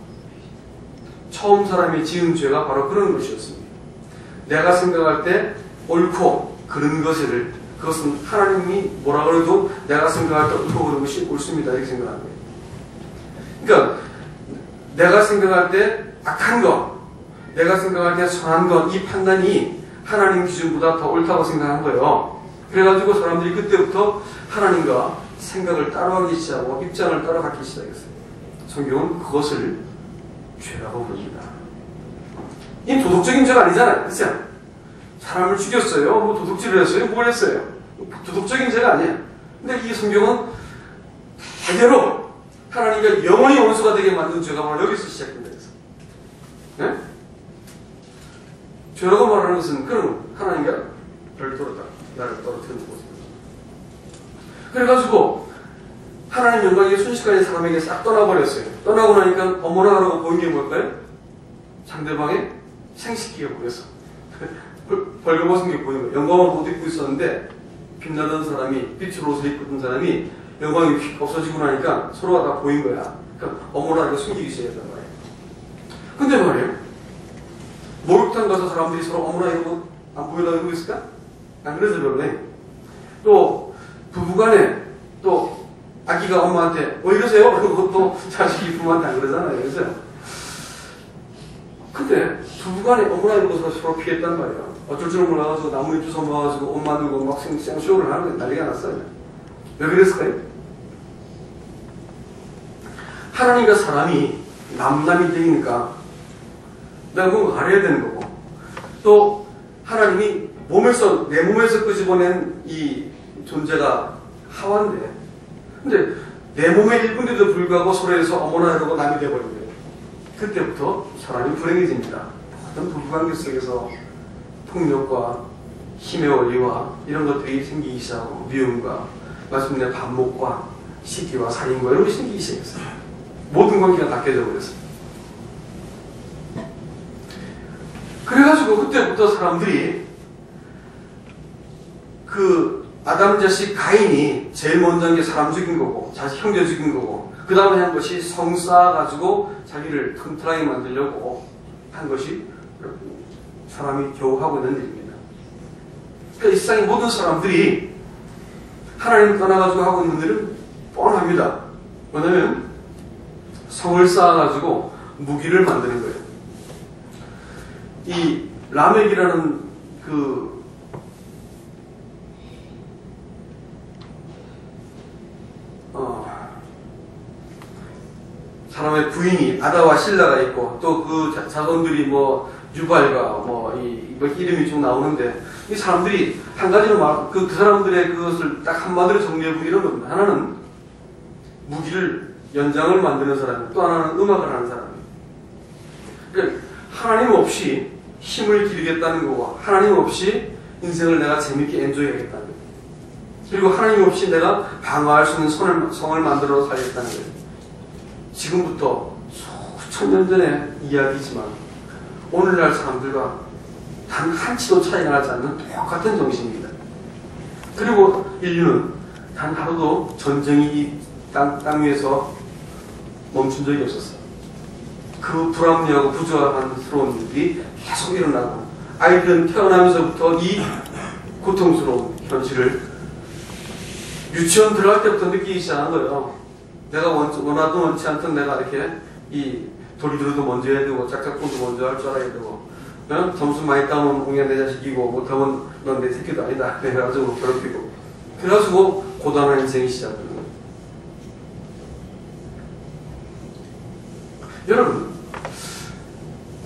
처음 사람이 지은 죄가 바로 그런 것이었습니다. 내가 생각할 때 옳고 그런 그것은 하나님이 뭐라 그래도 내가 생각할 때 옳고 그런 것이 옳습니다 이렇게 생각하는 거예요. 그러니까 내가 생각할 때 악한 것, 내가 생각할 때 선한 것, 이 판단이 하나님 기준보다 더 옳다고 생각한 거예요. 그래가지고 사람들이 그때부터 하나님과 생각을 따라가기 시작하고 입장을 따라가기 시작했어요. 성경은 그것을 죄라고 부릅니다. 이 도덕적인 죄가 아니잖아요. 그렇죠? 사람을 죽였어요. 뭐 도둑질을 했어요. 뭘 했어요? 도덕적인 죄가 아니에요. 근데 이 성경은 대대로 하나님과 영원히 원수가 되게 만든 죄가 바로 여기서 시작된다. 네? 죄라고 말하는 것은 그런 하나님과 별도로 나를 떨어뜨리는 것입니다. 그래가지고 하나님 영광이 순식간에 사람에게 싹 떠나버렸어요. 떠나고 나니까 어머나 하라고 보인 게 뭘까요? 상대방의 생식기가 보였어. 벌거벗은 게 보이는 거예요. 영광을 못 입고 있었는데 빛나던 사람이, 빛으로 옷을 입고 있던 사람이 영광이 휙 없어지고 나니까 서로가 다 보인 거야. 그러니까 어머나 이거 숨기기 시작했단 말이에요. 근데 말이에요, 목욕탕 가서 사람들이 서로 어머나 이러고 안 보이려고 이러고 있을까? 안 그래서 그러네. 또 부부간에 또 아기가 엄마한테 이러세요? 그러고 또 자식이 부모한테 안 그러잖아요. 그래서 근데 부부간에 어머나 이러고 서로 피했단 말이에요. 어쩔 줄 몰라가지고 나무 잎 주워 모아가지고 옷 만들고 막 생쇼를 하는 게 난리가 났어요. 왜 그랬을까요? 하나님과 사람이 남남이 되니까 내가 뭔가 가려야 되는 거고, 또 하나님이 내 몸에서 끄집어낸 이 존재가 하와인데, 근데 내 몸의 일부인데도 불구하고 서로에서 어머나 이러고 남이 되어버린 거예요. 그때부터 사람이 불행해집니다. 어떤 부부관계 속에서 폭력과 힘의 원리와 이런 것들이 생기기 시작하고, 미움과 마침내 반목과 시기와 살인과 이런 것이 생기기 시작했어요. 모든 관계가 다 깨져버렸어요. 그래가지고 그때부터 사람들이 그 아담 자식 가인이 제일 먼저 한 게 사람 죽인 거고, 자식 형제 죽인 거고, 그 다음에 한 것이 성 쌓아가지고 자기를 튼튼하게 만들려고 한 것이 사람이 겨우 하고 있는 일입니다. 그러니까 이 세상의 모든 사람들이 하나님을 떠나가지고 하고 있는 일은 뻔합니다. 왜냐면 성을 쌓아가지고 무기를 만드는 거예요. 이 라멕이라는 그 사람의 부인이 아다와 실라가 있고 또 그 자손들이 뭐 유발과 뭐 이름이 좀 나오는데 이 사람들이 한 가지로 그 사람들의 그것을 딱 한마디로 정리해보면 이런 겁니다. 하나는 무기를 연장을 만드는 사람, 또 하나는 음악을 하는 사람이에요. 그러니까 하나님 없이 힘을 기르겠다는 거고 하나님 없이 인생을 내가 재밌게 엔조이하겠다는 거예요. 그리고 하나님 없이 내가 방어할 수 있는 성을 만들어 살겠다는 거예요. 지금부터 수천 년 전의 이야기지만 오늘날 사람들과 단 한치도 차이가 나지 않는 똑같은 정신입니다. 그리고 인류는 단 하루도 전쟁이 이 땅 위에서 멈춘 적이 없었어요. 그 불합리하고 부조화스러운 일이 계속 일어나고 아이들은 태어나면서부터 이 고통스러운 현실을 유치원 들어갈 때부터 느끼기 시작한 거예요. 내가 원하든 원치 않든 내가 이렇게 이 도리도리도 먼저 해야 되고 짝짝꿍도 먼저 할 줄 알아야 되고 점수 많이 따면 공연 내 자식이고 못하면 넌 내 새끼도 아니다 그래가지고 괴롭히고 그래가지고 고단한 인생이 시작되는 거예요. 여러분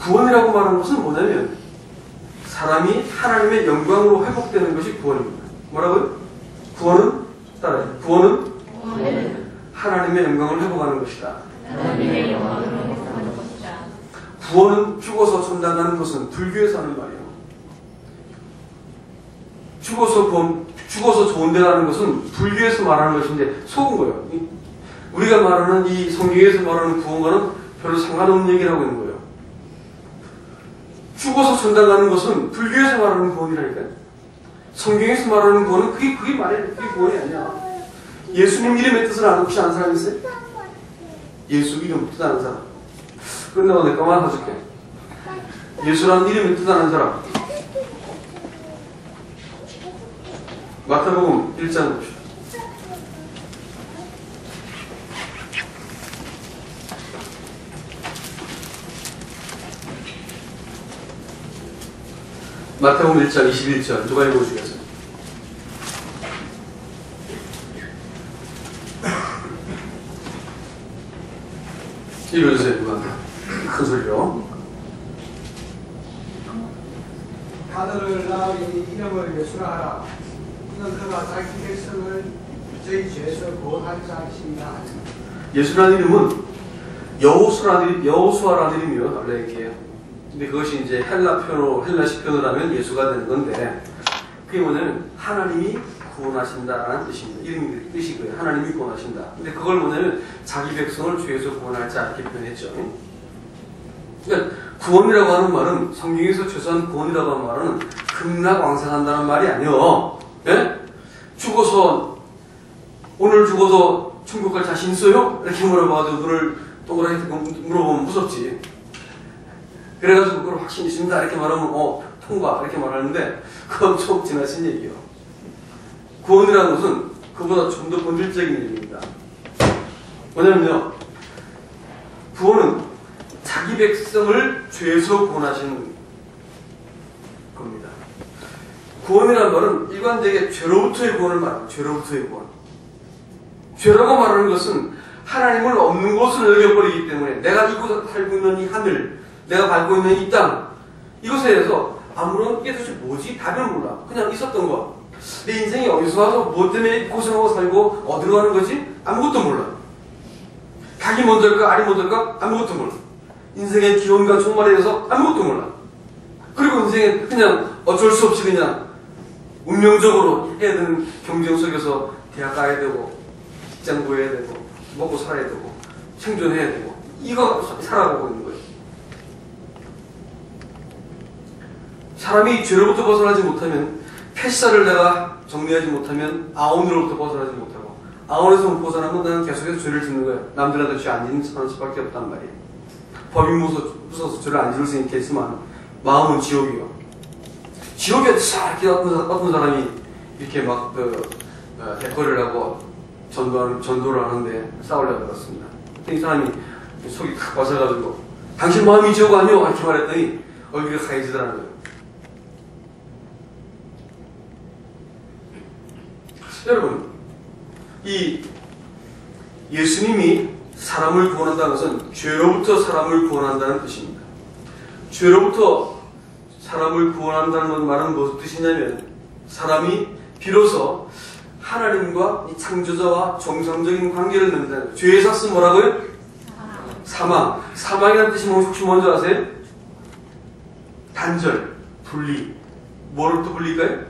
구원이라고 말하는 것은 뭐냐면 사람이 하나님의 영광으로 회복되는 것이 구원입니다. 뭐라고요? 구원은? 따라요. 구원은? 하나님의 영광을 회복하는 것이다. 하나님의 영광을 회복하는 것이다. 구원은 죽어서 천당하는 것은 불교에서 하는 말이에요. 죽어서 좋은 데 가는 것은 불교에서 말하는 것인데 속은 거예요. 우리가 말하는 이 성경에서 말하는 구원과는 별로 상관없는 얘기를 하고 있는 거예요. 죽어서 천당 가는 것은 불교에서 말하는 구원이라니까요. 성경에서 말하는 구원은 그게 구원이 아니야. 예수님 이름의 뜻을 혹시 아는 사람 있어요? 예수 이름 뜻 아는 사람. 그런데 내가 말 해줄게. 예수라는 이름의 뜻 아는 사람. 마태복음 1장 봅시다. 마태복음 1장 21절 누가 읽어주겠어요? 읽어주세요. 누가 큰 소리로. 하늘을 나으니 이름을 예수라 하라. 이는 그가 자기 백성을 저희 죄에서 구원하리 자이시니라. 예수라는 이름은 여호수아라는 이름이요. 원래 이렇게. 근데 그것이 이제 헬라식 표현으로 하면 예수가 되는 건데 그게 뭐냐면 하나님이 구원하신다라는 뜻입니다. 이름이 뜻이고요. 하나님이 구원하신다. 근데 그걸 뭐냐면 자기 백성을 죄에서 구원할 자 이렇게 표현했죠. 그러니까 구원이라고 하는 말은 성경에서 최소한 구원이라고 하는 말은 극락왕생한다는 말이 아니에요. 예? 오늘 죽어서 천국 갈 자신 있어요? 이렇게 물어봐가지고 눈을 동그랗게 물어보면 무섭지. 그래가지고 그걸 확신이 있습니다. 이렇게 말하면 통과 이렇게 말하는데 그건 좀 지나친 얘기예요. 구원이라는 것은 그보다 좀 더 본질적인 얘기입니다. 뭐냐면요. 구원은 자기 백성을 죄에서 구원하시는 겁니다. 구원이라는 말은 일관되게 죄로부터의 구원을 말합니다. 죄로부터의 구원. 죄라고 말하는 것은 하나님을 없는 곳으로 여겨버리기 때문에 내가 이곳에 살고 있는 이 하늘, 내가 밟고 있는 이 땅, 이것에 대해서 아무런 이게 도대체 뭐지? 답을 몰라. 그냥 있었던 거. 내 인생이 어디서 와서 뭐 때문에 고생하고 살고 어디로 가는 거지? 아무것도 몰라. 닭이 먼저일까? 알이 먼저일까? 아무것도 몰라. 인생의 기원과 종말에 대해서 아무것도 몰라. 그리고 인생에 그냥 어쩔 수 없이 그냥 운명적으로 해야 되는 경쟁 속에서 대학 가야 되고 직장 구해야 되고 먹고 살아야 되고 생존해야 되고 이거 살아가고 있는 거예요. 사람이 죄로부터 벗어나지 못하면 패사를 내가 정리하지 못하면 아온으로부터 벗어나지 못하고 아온에서 벗어나면 나는 계속해서 죄를 짓는 거예요. 남들한테 죄 안 짓는 사람 수밖에 없단 말이에요. 법이 무서워서 죄를 안 지을 수 있겠지만 마음은 지옥이요. 지옥에 이렇게 어떤 사람이 이렇게 막 대거리를 하고 전도를 하는데 싸우려고 그랬습니다. 이 사람이 속이 탁 벗어가지고 당신 마음이 지옥 아니오? 이렇게 말했더니 얼굴이 하얘지더라는 거예요. 여러분, 이 예수님이 사람을 구원한다는 것은 죄로부터 사람을 구원한다는 뜻입니다. 죄로부터 사람을 구원한다는 말은 무슨 뜻이냐면 사람이 비로소 하나님과 이 창조자와 정상적인 관계를 맺는다는 거예요. 죄의 삭은 뭐라고요? 사망. 사망이라는 뜻이 혹시 먼저 아세요? 단절, 분리. 뭐를 또 분리일까요?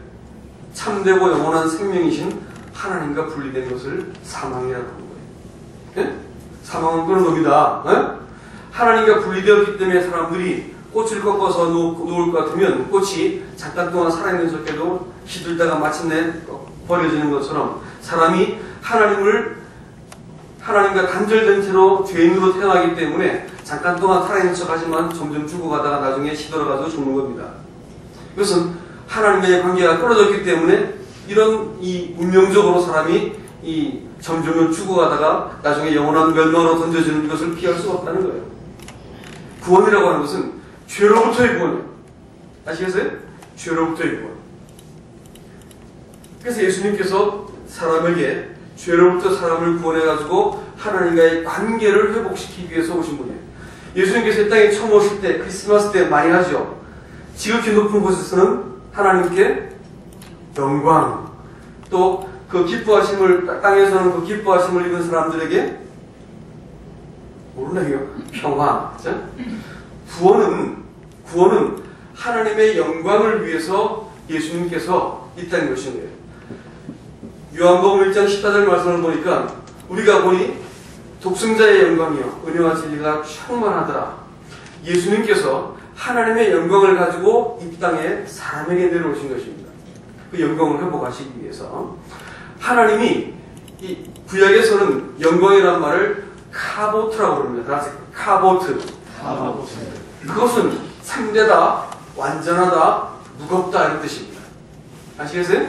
참되고 영원한 생명이신 하나님과 분리된 것을 사망이라고 하는 거예요. 네? 사망은 그런 겁니다. 네? 하나님과 분리되었기 때문에 사람들이 꽃을 꺾어서 놓을 것 같으면 꽃이 잠깐 동안 살아있는 척해도 시들다가 마침내 버려지는 것처럼 사람이 하나님과 단절된 채로 죄인으로 태어나기 때문에 잠깐 동안 살아있는 척 하지만 점점 죽어가다가 나중에 시들어가서 죽는 겁니다. 이것은 하나님과의 관계가 끊어졌기 때문에 이런 이 운명적으로 사람이 이 점점 죽어가다가 나중에 영원한 멸망으로 던져지는 이것을 피할 수가 없다는 거예요. 구원이라고 하는 것은 죄로부터의 구원이에요. 아시겠어요? 죄로부터의 구원. 그래서 예수님께서 사람에게 죄로부터 사람을 구원해가지고 하나님과의 관계를 회복시키기 위해서 오신 분이에요. 예수님께서 이 땅에 처음 오실 때 크리스마스 때 많이 하죠. 지극히 높은 곳에서는 하나님께 영광, 또 그 기뻐하심을, 땅에서는 그 기뻐하심을 입은 사람들에게 모르나요? 평화. 그렇죠? 구원은 하나님의 영광을 위해서 예수님께서 이 땅에 오신 거예요. 요한복음 1장 14절 말씀을 보니까 우리가 보니 독생자의 영광이요 은혜와 진리가 충만하더라. 예수님께서 하나님의 영광을 가지고 이 땅에 사람에게 내려오신 것입니다. 그 영광을 회복하시기 위해서 하나님이 이 구약에서는 영광이라는 말을 카보트라고 부릅니다. 다 같이 카보트. 그것은 참되다, 완전하다, 무겁다 이런 뜻입니다. 아시겠어요?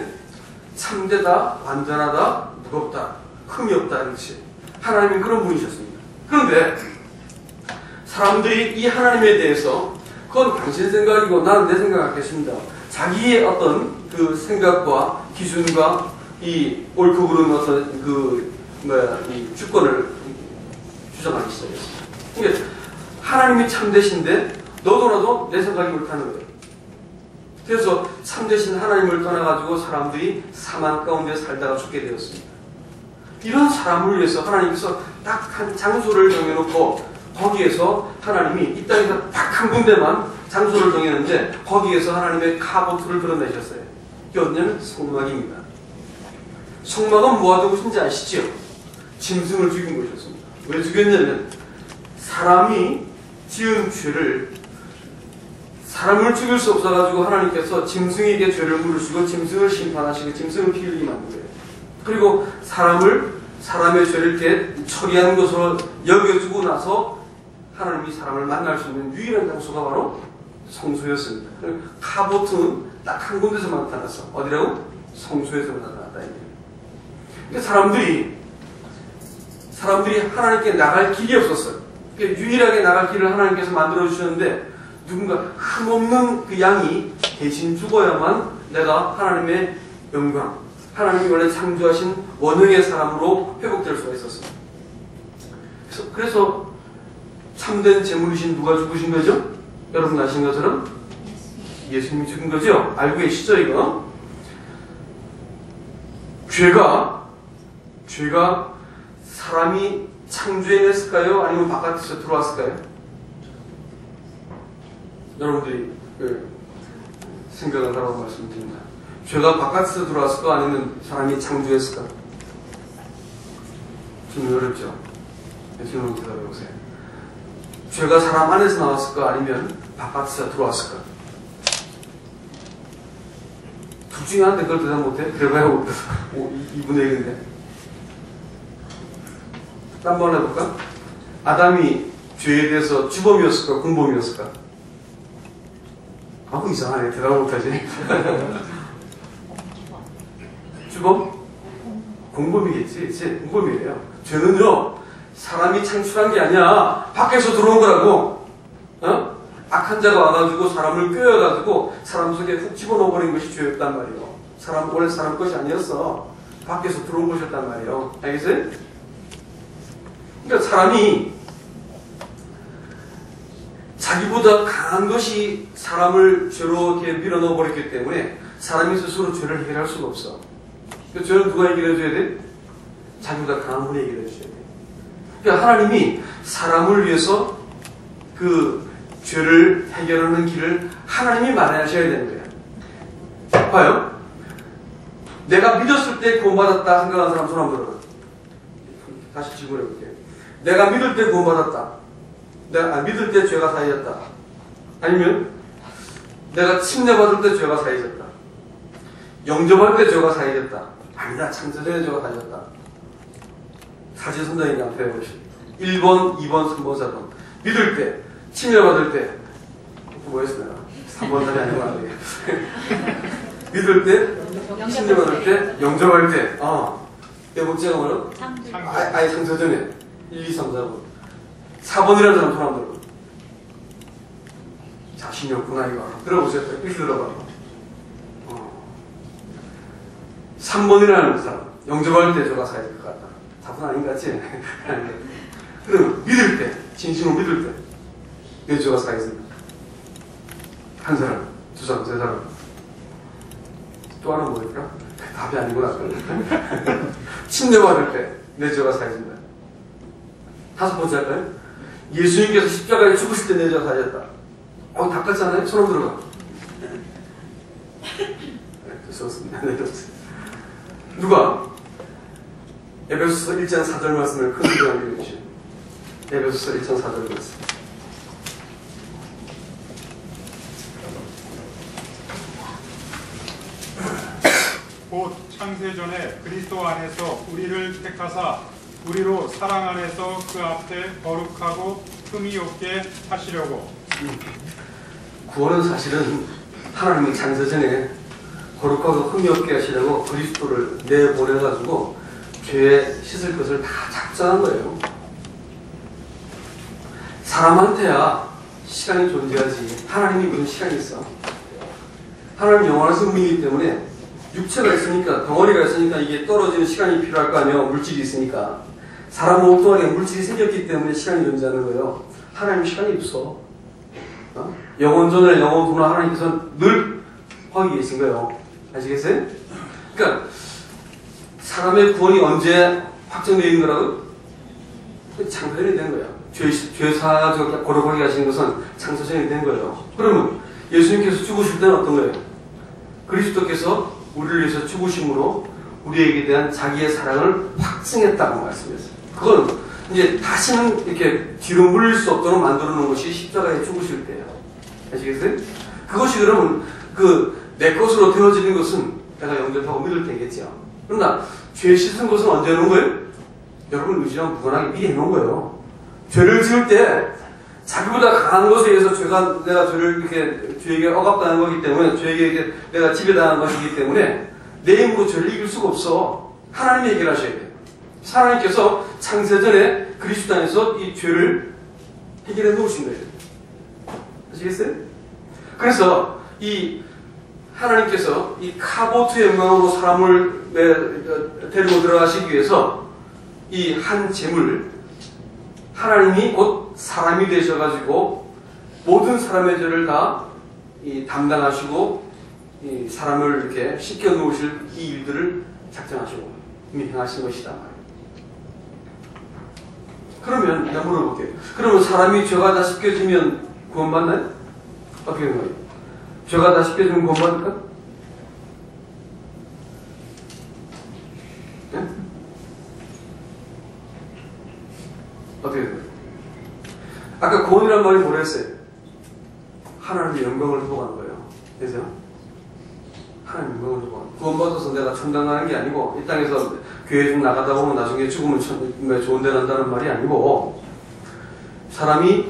참되다, 완전하다, 무겁다, 흠이 없다 이런 뜻이에요. 하나님은 그런 분이셨습니다. 그런데 사람들이 이 하나님에 대해서 그건 당신 생각이고 나는 내 생각 같겠습니다. 자기의 어떤 그 생각과 기준과 이 옳고 그른 어떤 이 주권을 주장하기 시작했습니다. 그러니까 하나님이 참되신데 너도 나도 내 생각이 옳다는 거예요. 그래서 참되신 하나님을 떠나가지고 사람들이 사망 가운데 살다가 죽게 되었습니다. 이런 사람을 위해서 하나님께서 딱 한 장소를 정해놓고 거기에서 하나님이 이 땅에서 딱 한 군데만 장소를 정했는데 거기에서 하나님의 카보트를 드러내셨어요. 이게 어디냐면 성막입니다. 성막은 뭐하고 싶은지 아시죠? 짐승을 죽인 것이었습니다. 왜 죽였냐면 사람이 지은 죄를 사람을 죽일 수 없어가지고 하나님께서 짐승에게 죄를 물으시고 짐승을 심판하시고 짐승을 피 흘리게 만든 거예요. 그리고 사람의 죄를 이렇게 처리한 것으로 여겨주고 나서 하나님이 사람을 만날 수 있는 유일한 장소가 바로 성소였습니다. 카보트는 딱 한 군데서만 나타났어. 어디라고? 성소에서만 나타났다. 그러니까 사람들이 하나님께 나갈 길이 없었어요. 그러니까 유일하게 나갈 길을 하나님께서 만들어 주셨는데 누군가 흠없는 그 양이 대신 죽어야만 내가 하나님의 영광, 하나님이 원래 창조하신 원형의 사람으로 회복될 수가 있었습니다. 그래서 참된 제물이신 누가 죽으신 거죠? 여러분 아신 것처럼 예수님이 죽은 거죠? 알고 계시죠 이거? 죄가 사람이 창조해냈을까요? 아니면 바깥에서 들어왔을까요? 여러분들이 생각을 하라고 말씀드립니다. 죄가 바깥에서 들어왔을까? 아니면 사람이 창조했을까? 좀 어렵죠? 질문 대답해보세요. 죄가 사람 안에서 나왔을까? 아니면 바깥에서 들어왔을까? 둘 중에 하나인데 그걸 대답 못해? 그래봐야 2분의 1인데. 딴 번 해볼까? 아담이 죄에 대해서 주범이었을까? 공범이었을까? 아무 이상하네. 대답을 못하지. 주범? 공범이겠지. 공범이에요. 죄는요, 사람이 창출한 게 아니야. 밖에서 들어온 거라고. 어? 악한 자가 와가지고 사람을 꿰어가지고 사람 속에 훅 집어넣어버린 것이 죄였단 말이에요. 원래 사람 것이 아니었어. 밖에서 들어온 것이었단 말이에요. 알겠어요? 그러니까 사람이 자기보다 강한 것이 사람을 죄로 이렇게 밀어넣어 버렸기 때문에 사람이 스스로 죄를 해결할 수가 없어. 그러니까 죄는 누가 해결해줘야 돼? 자기보다 강한 분이 해결해줘야 돼. 그러니까 하나님이 사람을 위해서 그 죄를 해결하는 길을 하나님이 마련하셔야 되는 거야. 봐요. 내가 믿었을 때 구원받았다 생각하는 사람 손 한번 들어봐. 다시 질문해 볼게요. 내가 믿을 때 구원받았다. 내가 믿을 때 죄가 사해졌다. 아니면 내가 침례받을 때 죄가 사해졌다. 영접할 때 죄가 사해졌다. 아니다. 창세전에 죄가 사해졌다. 사지선다니까 앞에 해보시죠. 1번, 2번, 3번, 4번. 믿을 때, 침례받을 때, 뭐 했어 내가? 3번 답이 아니고 안 돼. 믿을 때, 침례받을 때, 영접할 때. 네 번째가 뭐라고? 아니 창세전에 1, 2, 3, 4번. 4번이라는 사람 손 한번 들어. 자신이 없구나 이거. 들어보세요. 이렇게 들어봐. 3번이라는 사람. 영접할 때 죄가 사해질 것 같다. 답은 아닌 것 같지? 그럼 믿을 때, 진심으로 믿을 때 내 죄가 사해집니다. 한 사람, 두 사람, 세 사람. 또 하나 뭐일까? 답이 아니구나. 침례받을 때 내 죄가 사해진다. 다섯 번째 할까요? 예수님께서 십자가에 죽으실 때 내 죄가 사해졌다. 다 같잖아요? 손 한번 들어가. 네, 좋습니다. 네, 좋습니다. 누가? 에베소서 1장 4절 말씀을 큰 소리로 읽어주시죠. 에베소서 1장 4절 말씀. 곧 창세전에 그리스도 안에서 우리를 택하사 우리로 사랑 안에서 그 앞에 거룩하고 흠이 없게 하시려고. 구원은 사실은 하나님이 창세전에 거룩하고 흠이 없게 하시려고 그리스도를 내보내가지고 죄에 씻을 것을 다 작정한 거예요. 사람한테야 시간이 존재하지 하나님이 무슨 시간이 있어. 하나님 영원하신 분이기 때문에 육체가 있으니까 덩어리가 있으니까 이게 떨어지는 시간이 필요할 거 아니에요. 물질이 있으니까. 사람은 엉뚱하게 물질이 생겼기 때문에 시간이 존재하는 거예요. 하나님 시간이 없어. 영원전에 영원토나 하나님께서 늘 거기 계신 거예요. 아시겠어요? 그러니까 사람의 구원이 언제 확정되어 있는 거라고? 창세전이 된 거예요. 죄사 거룩하게 하시는 것은 창세전이 된 거예요. 그러면 예수님께서 죽으실 때는 어떤 거예요? 그리스도께서 우리를 위해서 죽으심으로 우리에게 대한 자기의 사랑을 확증했다고 말씀했어요. 그건 이제 다시는 이렇게 뒤로 물릴 수 없도록 만들어 놓은 것이 십자가에 죽으실 때예요. 아시겠어요? 그것이 그러면 내 것으로 되어지는 것은 내가 영접하고 믿을 때겠죠. 그러나 죄 씻은 것은 언제 해놓은 거예요? 여러분 의지랑 무관하게 미리 해놓은 거예요. 죄를 지을 때 자기보다 강한 것에 의해서 내가 죄를 이렇게 죄에게 억압당한 거기 때문에 죄에게 내가 지배당한 것이기 때문에 내 힘으로 죄를 이길 수가 없어. 하나님이 해결하셔야 돼요. 하나님께서 창세전에 그리스도 안에서 이 죄를 해결해 놓으신 거예요. 아시겠어요? 그래서 이 하나님께서 이 카보트의 영광으로 사람을 데리고 들어가시기 위해서 이 한 재물 하나님이 곧 사람이 되셔가지고 모든 사람의 죄를 다 담당하시고 이 사람을 이렇게 씻겨 놓으실 이 일들을 작정하시고 이미 행하신 것이다 말이에요. 그러면 내가 물어볼게요. 그러면 사람이 죄가 다 씻겨지면 구원받나요? 어떻게 되는 거예요? 죄가 다 씻겨지면 구원받을까? 네? 어떻게 되는 거예요? 아까 구원이란 말이 뭐라 했어요? 하나님의 영광을 회복하는 거예요. 그래서 하나님의 영광을 회복하는 거예요. 구원받아서 내가 천당하는 게 아니고 이 땅에서 교회 좀 나가다 보면 나중에 죽으면 좋은 데 난다는 말이 아니고 사람이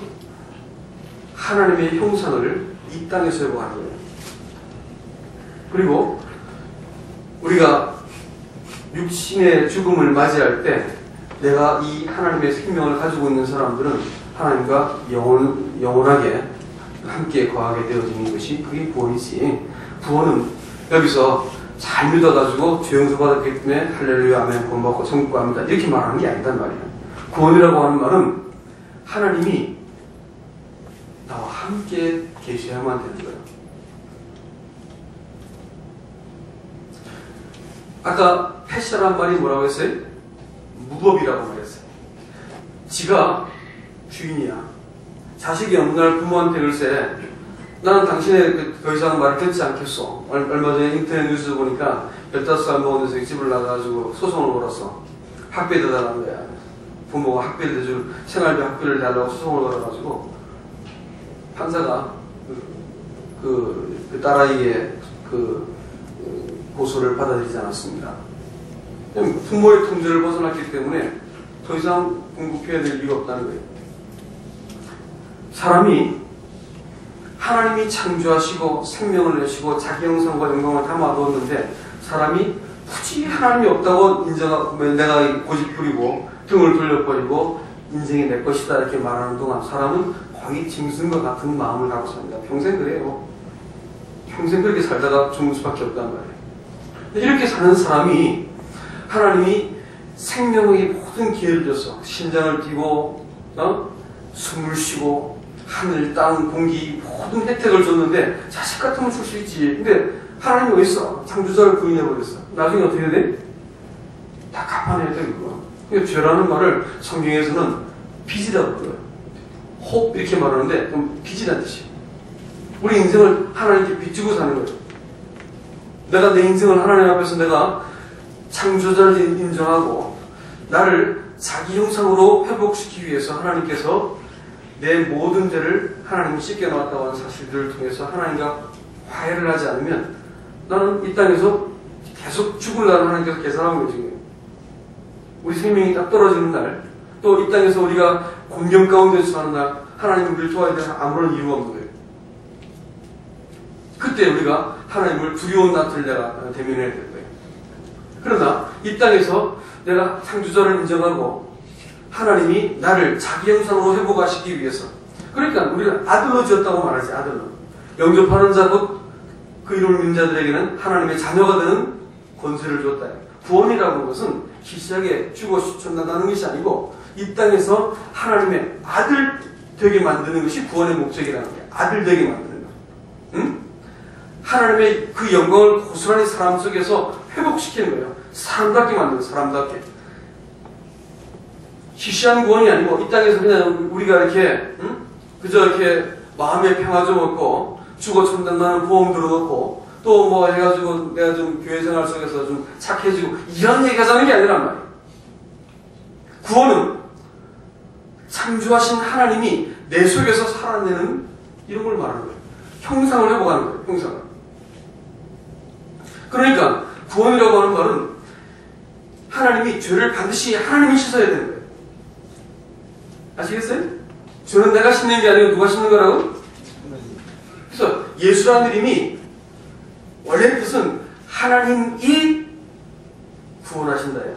하나님의 형상을 이 땅에서 회복하는 거예요. 그리고 우리가 육신의 죽음을 맞이할 때 내가 이 하나님의 생명을 가지고 있는 사람들은 하나님과 영원하게 함께 거하게 되어지는 것이 그게 구원이지. 구원은 여기서 잘 믿어가지고 죄 용서 받았기 때문에 할렐루야 아멘 구원 받고 천국 갑니다 이렇게 말하는 게 아니단 말이야. 구원이라고 하는 말은 하나님이 나와 함께 계셔야만 되는 거예요. 아까 패시라는 말이 뭐라고 했어요? 무법이라고 말했어요. 지가 주인이야. 자식이 어느 날 부모한테 글쎄 나는 당신의 더 이상 말을 듣지 않겠어. 얼마 전에 인터넷 뉴스 보니까 15살 먹은 녀석이 집을 나가가지고 소송을 걸었어. 학비를 달라는 거야. 부모가 학비를 대줄 생활비 학비를 달라고 소송을 걸어가지고 판사가 그 딸아이의 고소를 받아들이지 않았습니다. 부모의 통제를 벗어났기 때문에 더 이상 궁극해야 될 이유가 없다는 거예요. 사람이 하나님이 창조하시고 생명을 내시고 자기 형상과 영광을 담아두었는데 사람이 굳이 하나님이 없다고 인정하고 내가 고집 부리고 등을 돌려버리고 인생이 내 것이다 이렇게 말하는 동안 사람은 거의 짐승과 같은 마음을 갖고 삽니다. 평생 그래요. 평생 그렇게 살다가 죽을 수밖에 없단 말이에요. 이렇게 사는 사람이 하나님이 생명의 모든 기회를 줬어. 심장을 뛰고 숨을 쉬고 하늘, 땅, 공기 모든 혜택을 줬는데 자식 같으면 줄 수 있지. 근데 하나님이 어디 있어? 창조자를 부인해버렸어. 나중에 어떻게 해야 돼? 다 갚아내야 돼 그거. 그러니까 죄라는 말을 성경에서는 빚이라고 불러요. 혹 이렇게 말하는데 그럼 빚이라는 뜻이에요. 우리 인생을 하나님께 빚지고 사는 거예요. 내가 내 인생을 하나님 앞에서 내가 창조자를 인정하고 나를 자기 형상으로 회복시키기 위해서 하나님께서 내 모든 죄를 하나님이 씻겨놨다고 하는 사실들을 통해서 하나님과 화해를 하지 않으면 나는 이 땅에서 계속 죽을 날을 하나님께서 계산하고 계신 거예요. 우리 생명이 딱 떨어지는 날, 또 이 땅에서 우리가 곤경 가운데서 사는 날 하나님이 우리를 도와야 되는 아무런 이유가 없는 거예요. 그때 우리가 하나님을 두려운 낯을 내가 대면해야 될 거예요. 그러나 이 땅에서 내가 창조자를 인정하고 하나님이 나를 자기 형상으로 회복하시기 위해서, 그러니까 우리가 아들로 지었다고 말하지. 아들로 영접하는 자 곧 그 이름을 믿는 자들에게는 하나님의 자녀가 되는 권세를 줬다. 구원이라고 하는 것은 기시하게 죽어 천난다는 것이 아니고 이 땅에서 하나님의 아들 되게 만드는 것이 구원의 목적이라는 거예요. 아들 되게 만드는 것. 응? 하나님의 그 영광을 고스란히 사람 속에서 회복시키는 거예요. 사람답게 만드는 거예요. 사람답게. 시시한 구원이 아니고 이 땅에서 그냥 우리가 이렇게 그저 이렇게 마음의 평화 좀 얻고 죽어 천당나는 보험 들어놓고 또 뭐 해가지고 내가 좀 교회 생활 속에서 좀 착해지고 이런 얘기가 하는 게 아니란 말이에요. 구원은 창조하신 하나님이 내 속에서 살아내는 이런 걸 말하는 거예요. 형상을 회복하는 거예요. 형상을. 그러니까 구원이라고 하는 말은 하나님이 죄를 반드시 하나님이 씻어야 되는 거예요. 아시겠어요? 죄는 내가 씻는 게 아니고 누가 씻는 거라고? 그래서 예수라는 이름이 원래 뜻은 하나님이 구원하신다예요.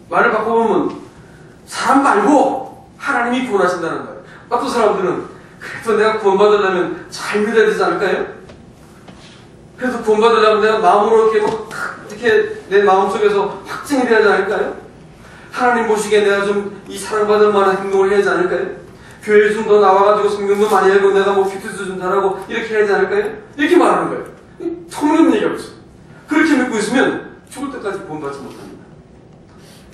말을 바꿔보면 사람 말고 하나님이 구원하신다는 거예요. 어떤 사람들은 그래도 내가 구원받으려면 잘 믿어야 되지 않을까요? 그래도 구원받으려면 내가 마음으로 이렇게 내 마음속에서 확증이 돼야 하지 않을까요? 하나님 보시기에 내가 좀 이 사랑받을 만한 행동을 해야 하지 않을까요? 교회에 좀 더 나와가지고 성경도 많이 읽고 내가 뭐 큐티도 좀 잘하고 이렇게 해야 하지 않을까요? 이렇게 말하는 거예요. 터무니없는 얘기하고 있어요. 그렇게 믿고 있으면 죽을 때까지 구원받지 못합니다.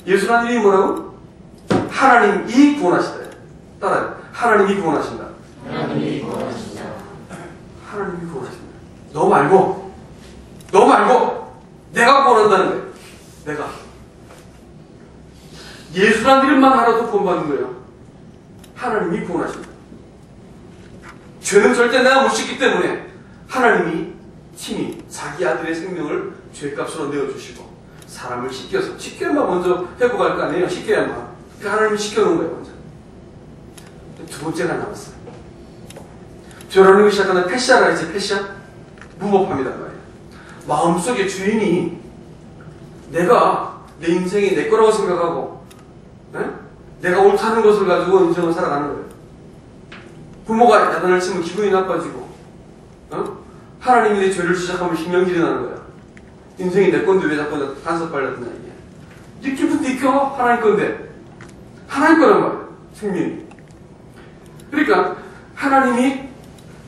예수라는 이름이 뭐라고? 하나님이 구원하시다. 따라요. 하나님이 구원하신다. 하나님이 구원하신다. 하나님이 구원하신다. 너 말고 내가 구원한다는 거예요. 내가. 예수라는 이름만 알아도 구원받는 거예요. 하나님이 구원하신다. 죄는 절대 내가 못 씻기 때문에 하나님이 친히 자기 아들의 생명을 죄값으로 내어주시고 사람을 씻겨야만 먼저 회복할 거 아니에요. 씻겨야만. 그 하나님이 씻겨놓은 거예요. 먼저. 두 번째가 나왔어요. 죄라는 걸 시작하는 패시아라 했지. 패시아? 무법함이란 말이에요. 마음속에 주인이 내가 내 인생이 내 거라고 생각하고 내가 옳다는 것을 가지고 인생을 살아가는 거예요. 부모가 야단을 치면 기분이 나빠지고, 하나님이 내 죄를 지적하면 신경질이 나는 거야. 인생이 내 건데 왜 자꾸 간섭 발렸느냐, 이게. 네 기분 니껴? 하나님 건데. 하나님 거란 말이야, 생명이. 그러니까, 하나님이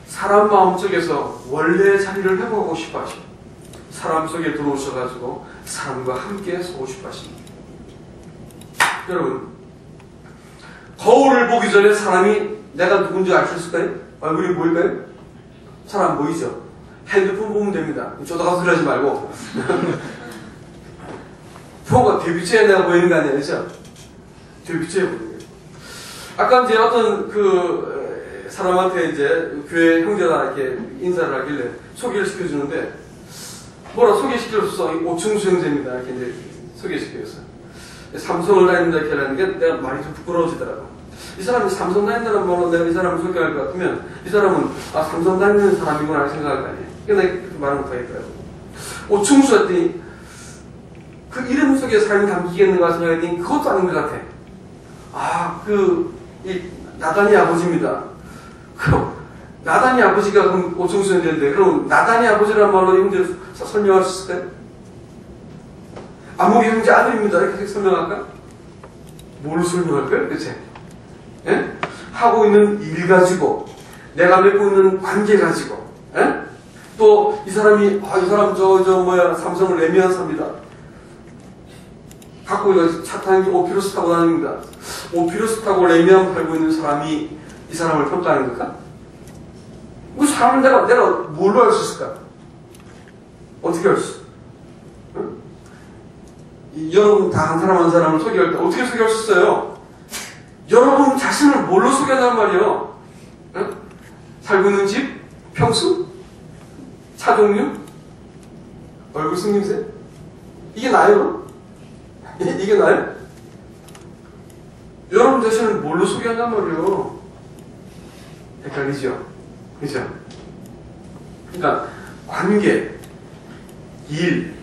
사람 마음 속에서 원래 자리를 회복하고 싶어 하시고, 사람 속에 들어오셔가지고, 사람과 함께 서고 싶어 하십니다. 여러분, 거울을 보기 전에 사람이 내가 누군지 알 수 있을까요? 얼굴이 보일까요? 잘 안 보이죠? 핸드폰 보면 됩니다. 저도 소리 하지 말고. 부모가 데뷔체에 내가 보이는 거 아니에요? 그죠? 데뷔체에 보이는 거예요. 아까 이제 어떤 그 사람한테 이제 교회 형제가 이렇게 인사를 하길래 소개를 시켜주는데, 뭐라 소개시켜줬어? 오충수 형제입니다. 이렇게 이제 소개시켜줬어요. 삼성을 다닌다 이렇게 하는 게 내가 말이 좀 부끄러워지더라고. 이 사람이 삼성 다닌다는 말로 내가 이 사람을 소개할 것 같으면 이 사람은 아 삼성 다니는 사람이구나 생각할 거 아니에요. 근데 그렇게 말을 못하겠더라고. 오충수 했더니 그 이름 속에 삶이 담기겠는가 생각했더니 그것도 아닌 것 같아. 아 이 나단이 아버지입니다. 그럼 나단이 아버지가 그럼 오충수 형제인데 그럼 나단이 아버지라는 말로 형제 설명할 수 있을까요? 아무리 형제 아들입니다. 이렇게 설명할까? 뭘 설명할까요? 그치? 예? 하고 있는 일 가지고, 내가 맺고 있는 관계 가지고, 예? 또, 이 사람이, 이 사람 삼성을 레미안 삽니다. 갖고 차 타는 게 오피로스 타고 다닙니다. 오피로스 타고 레미안 팔고 있는 사람이 이 사람을 평가하는 걸까? 그 사람을 내가 뭘로 알 수 있을까? 어떻게 알 수 있어? 여러분 다 한 사람 한 사람을 소개할 때 어떻게 소개할 수 있어요? 여러분 자신을 뭘로 소개한단 말이에요? 응? 살고 있는 집? 평수? 차 종류? 얼굴 생김새? 이게 나예요? 이게 나예요? 여러분 자신을 뭘로 소개한단 말이에요? 헷갈리죠? 그죠? 그러니까 관계, 일,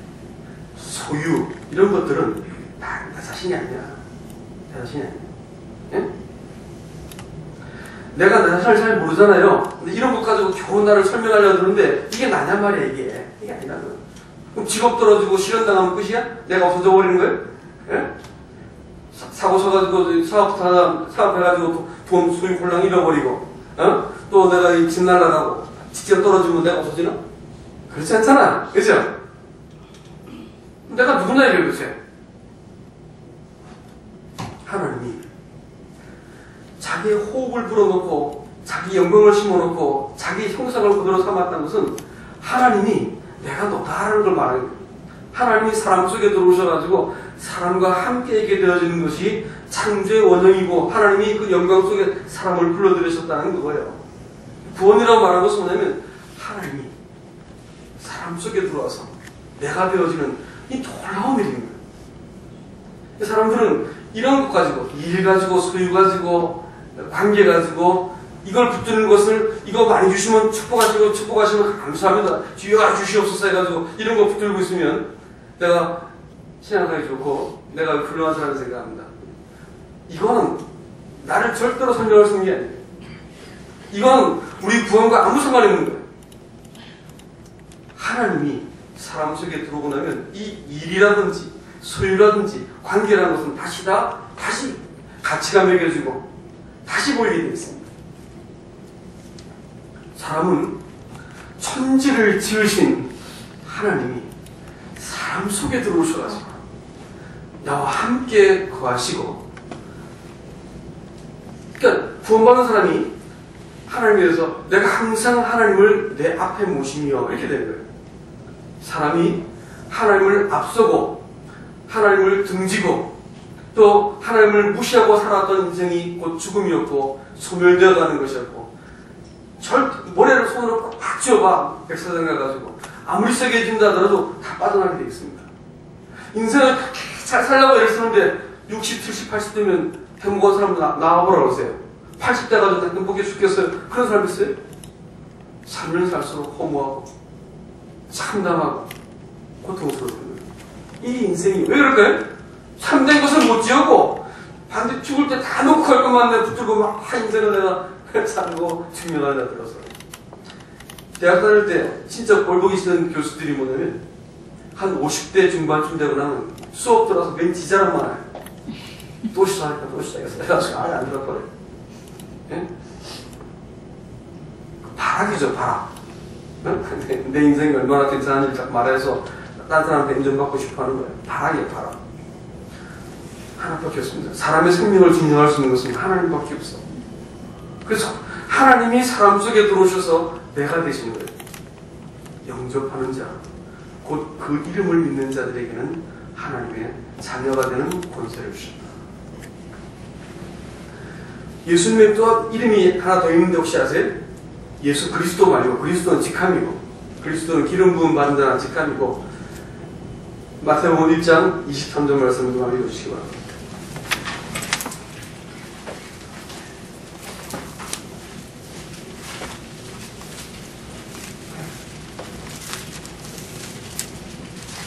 소유 이런 것들은 다 내 자신이 아니야. 내 자신이 아니야. 예? 내가 내 자신을 잘 모르잖아요. 근데 이런 것 가지고 겨우 나를 설명하려고 그러는데 이게 나냔 말이야, 이게. 이게 아니라는 거야. 그럼 직업 떨어지고 실현당하면 끝이야? 내가 없어져 버리는 거예요? 예? 사고 쳐가지고 사업해가지고 돈 소유 홀랑 잃어버리고, 또 내가 집 날라가고 직접 떨어지면 내가 없어지나? 그렇지 않잖아. 그죠? 내가 누구나 얘기해보세요. 하나님이 자기의 호흡을 불어넣고 자기 영광을 심어놓고 자기 형상을 그대로 삼았다는 것은 하나님이 내가 너다라는 걸 말하는 거예요. 하나님이 사람 속에 들어오셔가지고 사람과 함께 있게 되어지는 것이 창조의 원형이고 하나님이 그 영광 속에 사람을 불러들이셨다는 거예요. 구원이라고 말하는 것은 뭐냐면 하나님이 사람 속에 들어와서 내가 되어지는 이 놀라운 일인 거예요. 사람들은 이런 것 가지고, 일 가지고, 소유 가지고, 관계 가지고, 이걸 붙드는 것을, 이거 많이 주시면 축복하시면 감사합니다. 주여 주시옵소서 해가지고, 이런 거 붙들고 있으면, 내가 신앙생활이 좋고, 내가 훌륭한 사람을 생각합니다. 이거는 나를 절대로 설명할 수 있는 게 아니에요. 이건 우리 구원과 아무 상관이 없는 거예요. 하나님이 사람 속에 들어오고 나면 이 일이라든지 소유라든지 관계라는 것은 다시 가치가 매겨지고 다시 보이게 되어 있습니다. 사람은 천지를 지으신 하나님이 사람 속에 들어오셔가지고 나와 함께 거하시고, 그러니까 구원받는 사람이 하나님에 대해서 내가 항상 하나님을 내 앞에 모시며 이렇게 되는 거예요. 사람이 하나님을 앞서고 하나님을 등지고 또 하나님을 무시하고 살았던 인생이 곧 죽음이었고 소멸되어 가는 것이었고, 모래를 손으로 꽉 쥐어봐 백사장 가가지고 아무리 세게 쥔다 하더라도 다 빠져나게 되어 있습니다. 인생을 잘 살려고 애를 쓰는데 60, 70, 80 되면 행복한 사람도 나와보라 그러세요. 80대 가지고 행복해 죽겠어요. 그런 사람 있어요? 살면 살수록 허무하고 참담하고 고통스러운 거예요. 이 인생이 왜 그럴까요? 참된 것을 못 지었고 반대 죽을 때 다 놓고 할 것만 내가 붙들고 막 인생을 내가 살고 증명하려 들어서. 대학 다닐 때 진짜 꼴보기 싫은 교수들이 뭐냐면 한 50대 중반쯤 되고 나면 수업 들어서 맨 지자랑만 해요. 또 시작할까 또 시작했어. 내가 지금 아예 안 들어버려. 예? 바락이죠, 바락. 내 인생이 얼마나 괜찮은지 딱 말해서 다른 사람한테 인정받고 싶어 하는 거예요. 바락이에요, 바락. 하나밖에 없습니다. 사람의 생명을 증명할 수 있는 것은 하나님밖에 없어. 그래서 하나님이 사람 속에 들어오셔서 내가 되시는 거예요. 영접하는 자, 곧 그 이름을 믿는 자들에게는 하나님의 자녀가 되는 권세를 주신다. 예수님의 또 이름이 하나 더 있는데 혹시 아세요? 예수 그리스도 말고, 그리스도는 직함이고, 그리스도는 기름 부음 받은 자는 직함이고, 마태복음 1장 23절 말씀을 좀 한번 읽어주시기 바랍니다.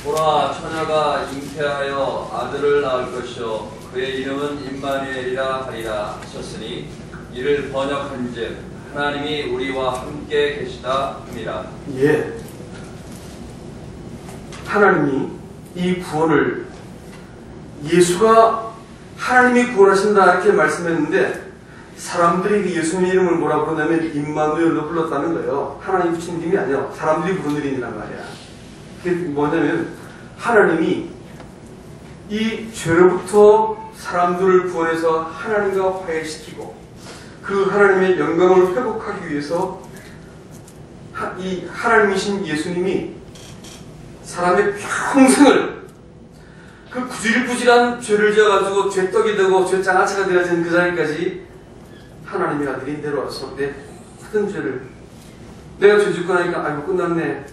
보라, 처녀가 잉태하여 아들을 낳을 것이요 그의 이름은 임마누엘이라 하리라 하셨으니 이를 번역한즉 하나님이 우리와 함께 계시다 함이라. 예. 하나님이 이 구원을, 예수가 하나님이 구원하신다 이렇게 말씀했는데 사람들이 그 예수님의 이름을 뭐라 부르냐면 임마누엘로 불렀다는 거예요. 하나님 붙인 이름이 아니라 사람들이 부르는 이름이란 말이야. 그게 뭐냐면 하나님이 이 죄로부터 사람들을 구원해서 하나님과 화해시키고 그 하나님의 영광을 회복하기 위해서 이 하나님이신 예수님이 사람의 평생을 그 구질구질한 죄를 지어가지고 죄떡이 되고 죄장아찌가 되어진 그 자리까지 하나님의 아들이 내려와서 내 모든 죄를, 내가 죄 짓고 나니까 아이고 끝났네,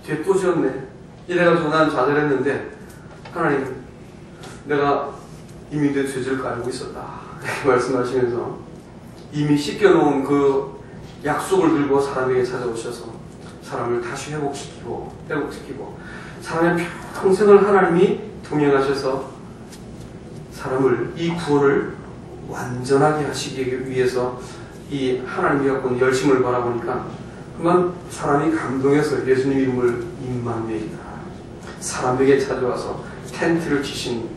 죄 또 지었네 이래가지고 난 좌절했는데 하나님 내가 이미 내 죄를 알고 있었다 이렇게 말씀하시면서 이미 씻겨놓은 그 약속을 들고 사람에게 찾아오셔서 사람을 다시 회복시키고 사람의 평생을 하나님이 동행하셔서 사람을 이 구원을 완전하게 하시기 위해서 이 하나님이 갖고 있는 열심을 바라보니까 그만 사람이 감동해서 예수님 이름을 임마누엘이다, 사람에게 찾아와서 텐트를 치신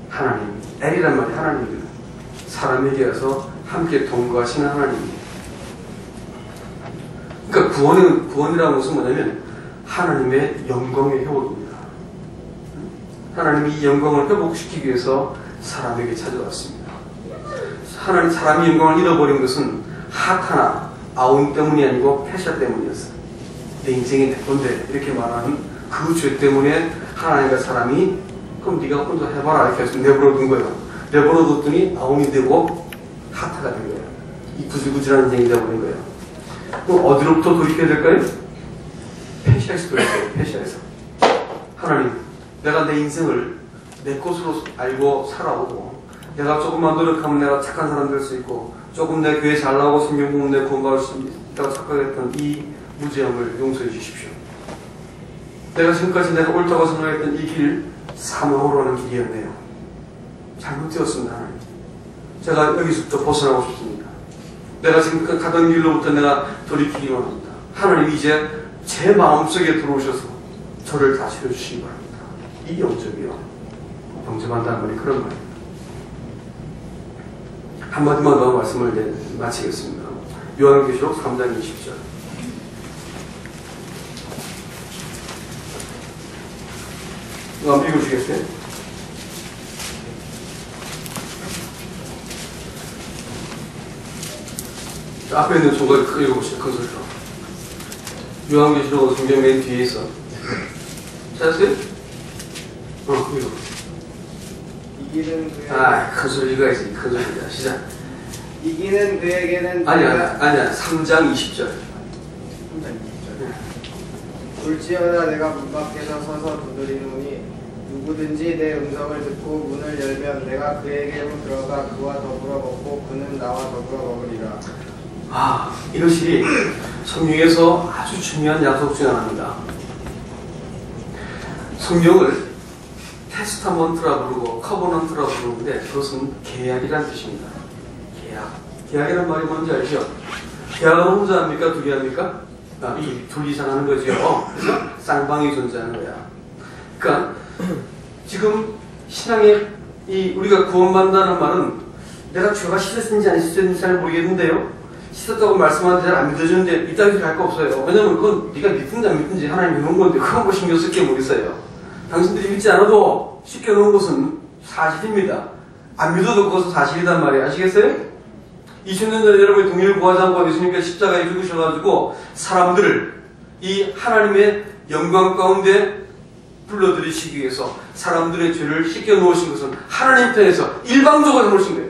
하나님, 엘이란 말이 하나님입니다. 사람에게 와서 함께 동거하시는 하나님입니다. 그러니까 구원이라는 것은 뭐냐면 하나님의 영광의 회복입니다. 하나님이 이 영광을 회복시키기 위해서 사람에게 찾아왔습니다. 사람이 영광을 잃어버린 것은 하타나 아온 때문이 아니고 페샤 때문이었어요. 내 인생이 내 건데 이렇게 말하는 그 죄 때문에 하나님과 사람이 그럼 네가 혼자 해봐라 이렇게 해서 내버려둔 거예요. 내버려뒀더니 아온이 되고 하타가 된 거예요. 이 구질구질한 인생이 되어버린 거예요. 그럼 어디로부터 돌이켜야 될까요? 페시아에서 돌이켜요. 페시아에서. 하나님, 내가 내 인생을 내 것으로 알고 살아오고 내가 조금만 노력하면 내가 착한 사람 될 수 있고 조금 내 교회 잘 나오고 성경 보면 내 구원받을 수 있다고 착각했던 이 무죄함을 용서해 주십시오. 내가 지금까지 내가 옳다고 생각했던 이 길 사망으로 하는 길이었네요. 잘못되었습니다. 하나님. 제가 여기서부터 벗어나고 싶습니다. 내가 지금 가던 길로부터 내가 돌이키기 원합니다. 하나님 이제 제 마음속에 들어오셔서 저를 다스려 주시기 바랍니다. 이 영접이요. 영접한다는 말이 그런 말입니다. 한마디만 더 말씀을 마치겠습니다. 요한계시록 3장 20절. 이거 한번 읽어주시겠어요? 앞에 있는 조각 읽어보시죠. 큰 소리로. 요한계시록 성경 맨 뒤에 있어. 찾았어요? 읽어. 이기는 그에게 큰 소리 읽어야지. 큰 소리야. 시작. 이기는 그에게는 아니야. 3장 20절. 볼지어다 내가 문 밖에서 서서 두드리노니 누구든지 내 음성을 듣고 문을 열면 내가 그에게로 들어가 그와 더불어 먹고 그는 나와 더불어 먹으리라. 이것이 성경에서 아주 중요한 약속 중 하나입니다. 성경을 테스타먼트라 부르고 커버넌트라 부르는데 그것은 계약이라는 뜻입니다. 계약이란 말이 뭔지 알죠? 계약은 혼자 합니까? 둘이 합니까? 둘이 이상 하는 거죠. 그래서 쌍방이 존재하는 거야. 그러니까 지금 신앙에 우리가 구원받는다는 말은 내가 죄가 씻었는지 안 씻었는지 잘 모르겠는데요. 씻었다고 말씀하는데 잘 안 믿어주는데 이따 이렇게 할 거 없어요. 왜냐면 그건 네가 믿든지 안 믿든지 하나님이 놓은 건데 그건 뭐 신경 쓸 게 뭐 있어요. 당신들이 믿지 않아도 시켜놓은 것은 사실입니다. 안 믿어도 그것은 사실이란 말이에요. 아시겠어요? 2000년 전에 여러분이 동일을 구하지 않고 예수님께서 십자가에 죽으셔가지고 사람들을 이 하나님의 영광 가운데 불러들이시기 위해서 사람들의 죄를 씻겨놓으신 것은 하나님 편에서 일방적으로 해놓으신 거예요.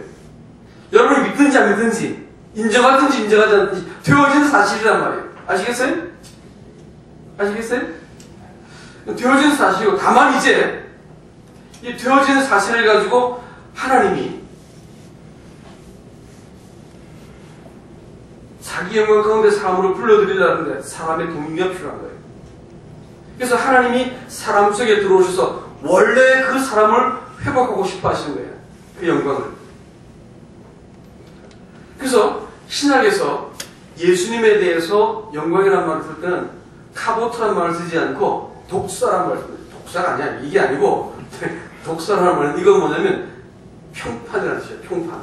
여러분이 믿든지 안 믿든지 인정하든지 인정하지 않든지 되어진 사실이란 말이에요. 아시겠어요? 아시겠어요? 되어진 사실이고 다만 이제 이 되어진 사실을 가지고 하나님이 자기 영광 가운데 사람으로 불러들이려는데 사람의 동의가 필요한 거예요. 그래서 하나님이 사람 속에 들어오셔서 원래 그 사람을 회복하고 싶어 하시는 거예요. 그 영광을. 그래서 신학에서 예수님에 대해서 영광이라는 말을 쓸 때는 카보트라는 말을 쓰지 않고 독사라는 말을 씁니다. 독사가 아니야. 이게 아니고 독사라는 말은 이건 뭐냐면 평판이라는 뜻이에요. 평판.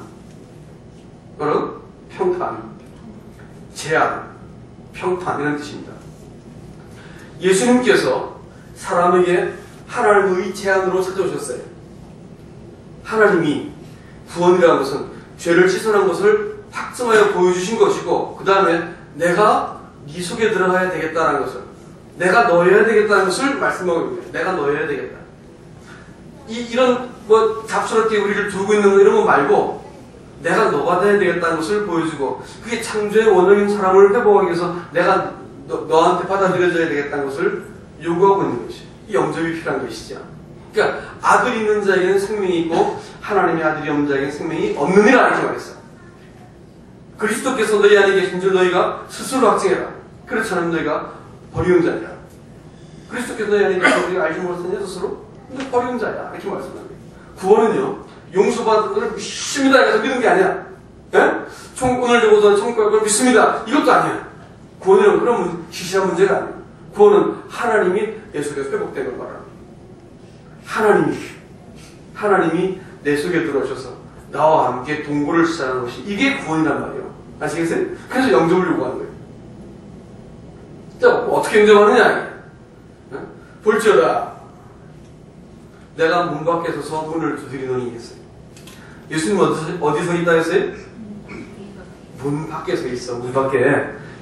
뭐라고? 평판. 제한, 평판 이런 뜻입니다. 예수님께서 사람에게 하나님의 제안으로 찾아오셨어요. 하나님이 구원이라는 것은 죄를 씻어낸 것을 확증하여 보여주신 것이고 그 다음에 내가 네 속에 들어가야 되겠다는 것을 내가 넣어야 되겠다는 것을 말씀하고 있는 거예요. 내가 넣어야 되겠다. 이런 뭐 잡스럽게 우리를 두고 있는 거 이런 거 말고 내가 너가 돼야 되겠다는 것을 보여주고 그게 창조의 원형인 사람을 회복하기 위해서 내가 너한테 받아들여져야 되겠다는 것을 요구하고 있는 것이 이 영접이 필요한 것이죠. 그러니까 아들 있는 자에게는 생명이 있고 하나님의 아들이 없는 자에게는 생명이 없느니라 이렇게 말했어. 그리스도께서 너희 안에 계신 줄 너희가 스스로 확증해라. 그렇지 않으면 너희가 버리운 자니라. 그리스도께서 너희 안에 계신 줄 너희가 알지 못했느냐 스스로? 근데 버리운 자야. 이렇게 말씀합니다. 구원은요. 용서받은 것을 믿습니다. 해서 믿는 게 아니야. 예? 오늘 보고서 천국을 믿습니다. 이것도 아니야. 구원은 그런 시시한 문제가 아니야. 구원은 하나님이 내 속에 회복된 걸 말합니다. 하나님이 내 속에 들어오셔서 나와 함께 동거를 시작하는 것이 이게 구원이란 말이에요. 아시겠어요? 그래서 영접을 요구하는 거예요. 자, 어떻게 영접하느냐? 예? 볼지어다. 내가 문 밖에 서서 문을 두드리노니 했어요. 예수님 어디서 있다 했어요? 문 밖에 서 있어. 문 밖에.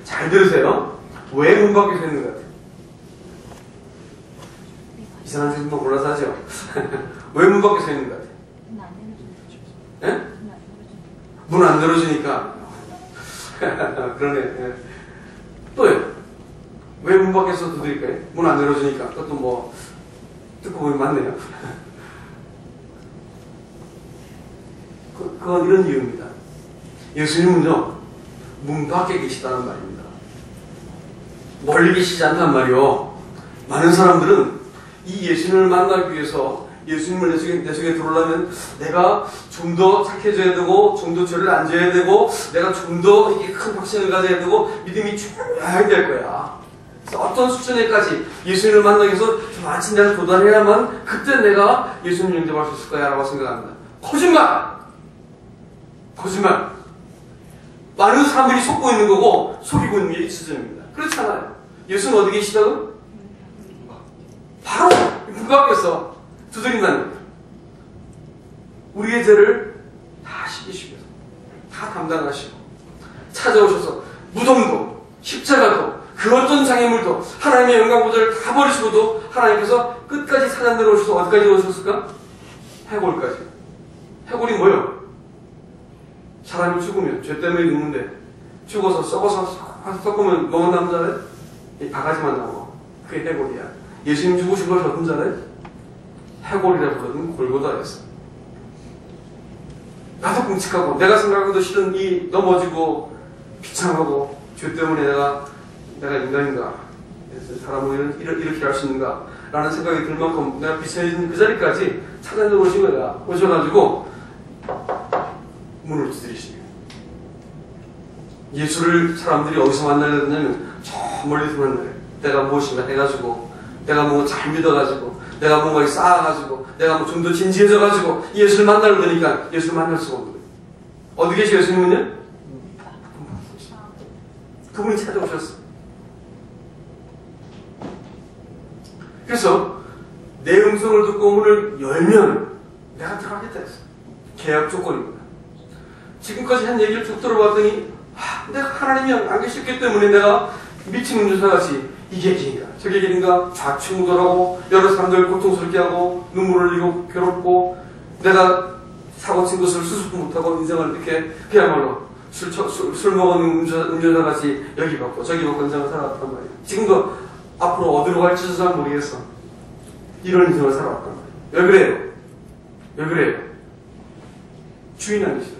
잘 들으세요. 왜 문 밖에 서 있는 것 같아요? 이상한 질문 몰라서 하죠. 왜 문 밖에 서 있는 것 같아요? 예? 문 안 열어주니까. 그러네. 예. 또요. 왜 문 밖에서 두드릴까요? 문 안 열어주니까. 그것도 뭐 듣고 보면 맞네요. 그건 이런 이유입니다. 예수님은요, 문 밖에 계시다는 말입니다. 멀리 계시지 않단 말이요. 많은 사람들은 이 예수님을 만나기 위해서 예수님을 내 속에 들어오려면 내가 좀 더 착해져야 되고, 좀 더 죄를 안 져야 되고, 내가 좀 더 이렇게 큰 확신을 가져야 되고, 믿음이 충분해야 될 거야. 그래서 어떤 수준에까지 예수님을 만나기 위해서 마치 내가 도달해야만 그때 내가 예수님을 영접할 수 있을 거야 라고 생각합니다. 거짓말! 많은 사람들이 속고 있는 거고 속이고 있는 게 이 수준입니다. 그렇지 않아요. 예수는 어디 계시다고? 바로 문 밖에서 두드린다는 거예요. 우리의 죄를 다 씻기시고 다 담당하시고 찾아오셔서 무덤도 십자가도 그 어떤 장애물도 하나님의 영광보다를 다 버리시고도 하나님께서 끝까지 사장 내려오셔서 어디까지 오셨을까? 해골까지. 해골이 뭐예요? 사람이 죽으면 죄 때문에 죽는데 죽어서 썩으면 뭐가 남은 자래? 이 바가지만 나와. 그게 해골이야. 예수님 죽으신 것이 어떤 자래? 해골이라 부르는 골고다였어. 나도 끔찍하고 내가 생각하기도 싫은 이 넘어지고 비참하고 죄 때문에 내가 인간인가? 사람을 이렇게 할 수 있는가? 라는 생각이 들 만큼 내가 비춰진 그 자리까지 찾아내 오신 거야. 오셔가지고 문을 두드리시네요. 예수를 사람들이 어디서 만나야 되냐면 저 멀리서 만나요. 내가 무엇인가 해가지고, 내가 뭐 잘 믿어가지고, 내가 뭔가 쌓아가지고, 내가 뭐 좀 더 진지해져가지고 예수를 만나려 그러니까 예수를 만날 수가 없는 거예요. 어디 계시 예수님은요? 그분이 찾아오셨어요. 그래서 내 음성을 듣고 문을 열면 내가 들어가겠다 했어요. 계약 조건입니다. 지금까지 한 얘기를 쭉 들어봤더니 내가 하나님이 안 계셨기 때문에 내가 미친 운전사같이 이게 길인가 저게 길인가 좌충우돌하고 여러 사람들 고통스럽게 하고 눈물 흘리고 괴롭고 내가 사고 친 것을 수습 못하고 인생을 이렇게 그야말로 술 먹은 운전사같이 여기 받고 저기 받고 인생을 살아왔단 말이에요. 지금도 앞으로 어디로 갈지도 잘 모르겠어. 이런 인생을 살아왔단 말이에요. 왜 그래요? 왜 그래요? 주인이 안 계시죠.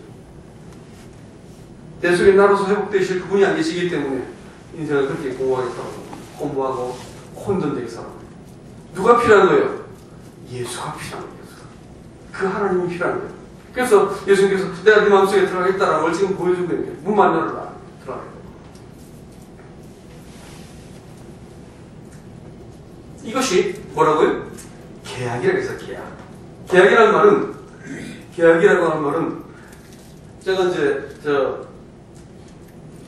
내 속에 나로서 회복되실 그분이 안 계시기 때문에 인생을 그렇게 공부하게 살아요. 공부하고 혼돈되게 살아요. 누가 필요한 거예요? 예수가 필요한 거예요. 그 하나님이 필요한 거예요. 그래서 예수님께서 내가 네 마음속에 들어가겠다라는 걸 지금 보여주고 있는 거예요. 문만 열어라. 들어가요. 이것이 뭐라고요? 계약이라고 해서 계약. 계약이라고 하는 말은 제가 이제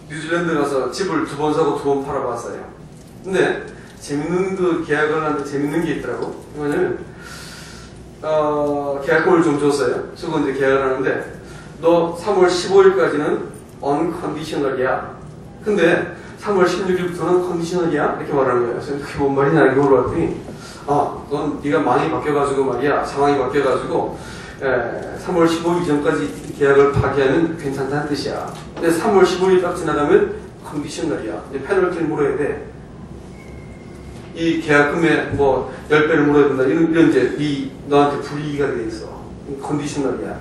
뉴질랜드 가서 집을 2번 사고 2번 팔아봤어요. 근데 재밌는 그 계약을 하는데 재밌는 게 있더라고. 뭐냐면 계약금을 좀 줬어요. 주고 이제 계약을 하는데 너 3월 15일까지는 unconditional이야. 근데 3월 16일부터는 컨디셔널이야? 이렇게 말하는 거예요. 그래서 그게 뭔 말이냐 이렇게 물어봤더니 그건 네가 많이 바뀌어가지고 말이야. 상황이 바뀌어가지고 3월 15일 전까지 계약을 파기하면 괜찮다는 뜻이야. 근데 3월 15일 딱 지나가면 컨디셔널이야. 페널티를 물어야 돼. 이 계약금에 뭐 10배를 물어야 된다. 이런 이제 너한테 불이익가 돼 있어. 컨디셔널이야.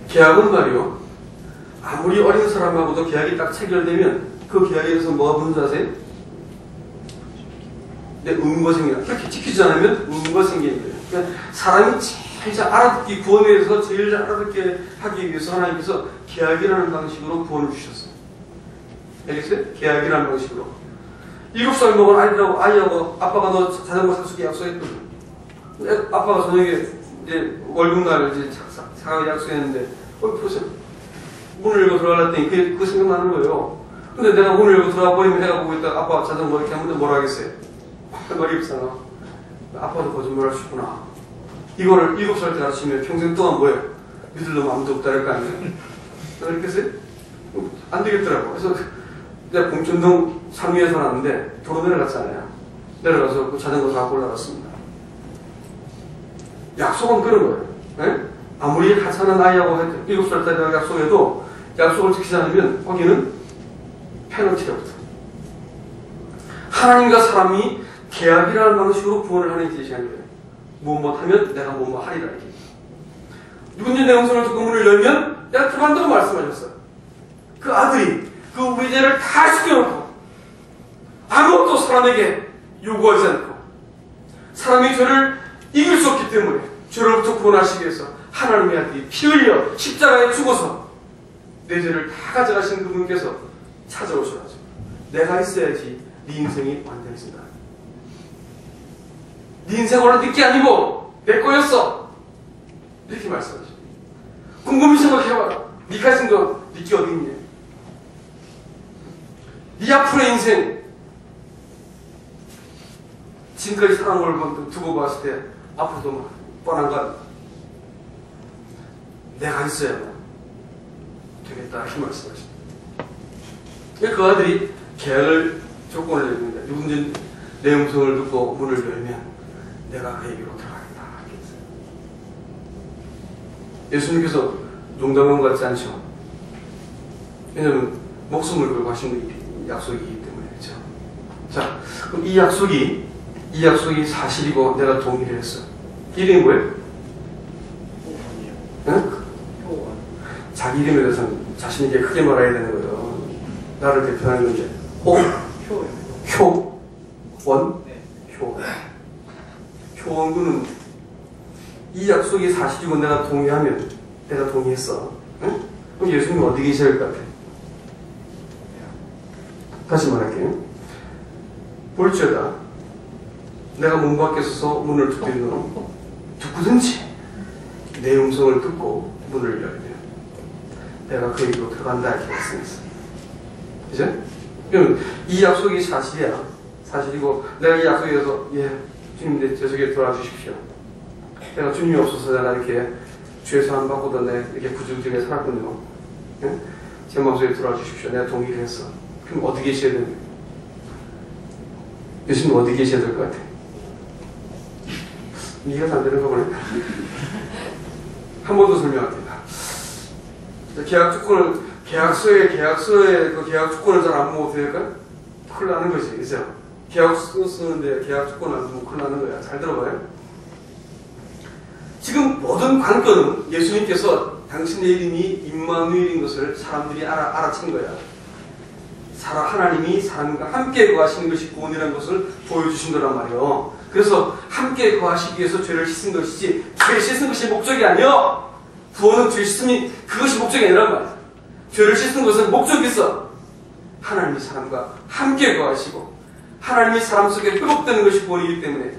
계약은 말이요. 아무리 어린 사람하고도 계약이 딱 체결되면 그 계약에 대해서 뭐가 붙는 줄 아세요? 내 의무가 생겨요. 그렇게 지키지 않으면 의무가 생기는 거예요. 그러니까 사람이 제일 잘 알아듣기, 구원에 대해서 제일 잘 알아듣게 하기 위해서 하나님께서 계약이라는 방식으로 구원을 주셨어요. 알겠어요? 계약이라는 방식으로. 7살 먹은 아이하고 아빠가 너 자전거 사주기 약속했거든. 아빠가 저녁에 이제 월급날 이제 사가기 약속했는데, 보세요. 문을 열고 들어가려더니 그 생각나는 거예요. 근데 내가 문을 열고 들어가 버리면 해가 보고 있다가 아빠 자전거 이렇게 하면 뭐라 하겠어요? 할 말이 없잖아. 아빠도 거짓말 할 수 있구나. 이거를 7살 때 가르치면 평생 동안 뭐예요? 믿을 놈 아무도 없다 할 거 아니에요? 그렇게 했어요? 안 되겠더라고. 그래서 내가 봉천동 상위에 살았는데 도로 내려갔잖아요. 내려가서 그 자전거 갖고 올라갔습니다. 약속은 그런 거예요. 네? 아무리 하찮은 아이하고 7살 때 약속해도 약속을 지키지 않으면 거기는 페널티가 붙어. 하나님과 사람이 계약이라는 방식으로 구원을 하는 제시하는 거예요. 무엇 하면 내가 무엇 하리라 이렇게. 누군지 내 음성을 듣고 문을 열면 내가 들어간다고 말씀하셨어요. 그 아들이 그 우리 죄를 다 숨겨놓고 아무것도 사람에게 요구하지 않고 사람이 죄를 이길 수 없기 때문에 죄로부터 구원하시기 위해서 하나님의 아들이 피 흘려 십자가에 죽어서 내 죄를 다 가져가신 그분께서 찾아오셔가지고 내가 있어야지 네 인생이 완전해진다. 네 인생 원래 네게 아니고 내 거였어. 이렇게 말씀하시죠. 곰곰이 생각해봐라. 네 가진 거 네게 어디 있냐. 네 앞으로의 인생 지금까지 사랑을 두고 봤을 때 앞으로도 뻔한 건 내가 있어야 되겠다 이렇게 말씀하십니다. 그 아들이 계약을 조건을 내립니다. 누군지 내 음성을 듣고 문을 열면 내가 그에게로 들어가겠다. 예수님께서 농담한 것 같지 않죠? 왜냐하면 목숨을 걸고 하신 약속이기 때문에. 그렇죠? 자, 그럼 이 약속이 사실이고 내가 동의를 했어. 이름이 뭐예요? 응? 자기 이름에 대해서는 자신에게 크게 말해야 되는 거예요. 나를 대표하는 건데. 효? 이 약속이 사실이고 내가 동의하면, 내가 동의했어. 응? 그럼 예수님 어디 계셔야 할 것 같아? 다시 말할게요. 볼지어다 내가 문 밖에 서서 문을 두드리는 누구든지 내 음성을 듣고 문을 열면 내가 그에게로 들어간다 이렇게 말씀했어. 그죠? 그럼 이 약속이 사실이야. 사실이고 내가 이 약속에서 주님 제 속에 들어와 주십시오. 내가 주님이 없어서 내가 이렇게 죄 사함 받고도 내가 이렇게 부정적에 살았군요. 예? 제 마음속에 들어와 주십시오. 내가 동의를 했어. 그럼 어디 계셔야 됩니까? 예수님 어디 계셔야 될 것 같아? 이해가 안 되는 거 보네. 한 번 더 설명할게요. 계약서에 그 계약 조건을 잘 안 보고 될까? 큰일 나는 거지, 그죠? 계약서 쓰는데 계약 조건을 안 보면 큰일 나는 거야. 잘 들어봐요. 지금 모든 관건은 예수님께서 당신의 이름이 임마누엘인 것을 사람들이 알아챈 거야. 하나님이 사람과 함께 거하시는 것이 구원이라는 것을 보여주신 거란 말이에요. 그래서 함께 거하시기 위해서 죄를 씻은 것이지 죄를 씻은 것이 목적이 아니요. 구원은 죄 씻음이 그것이 목적이 아니란 말이야. 죄를 씻은 것은 목적이 있어. 하나님이 사람과 함께 거하시고 하나님이 사람 속에 회복되는 것이 구원이기 때문에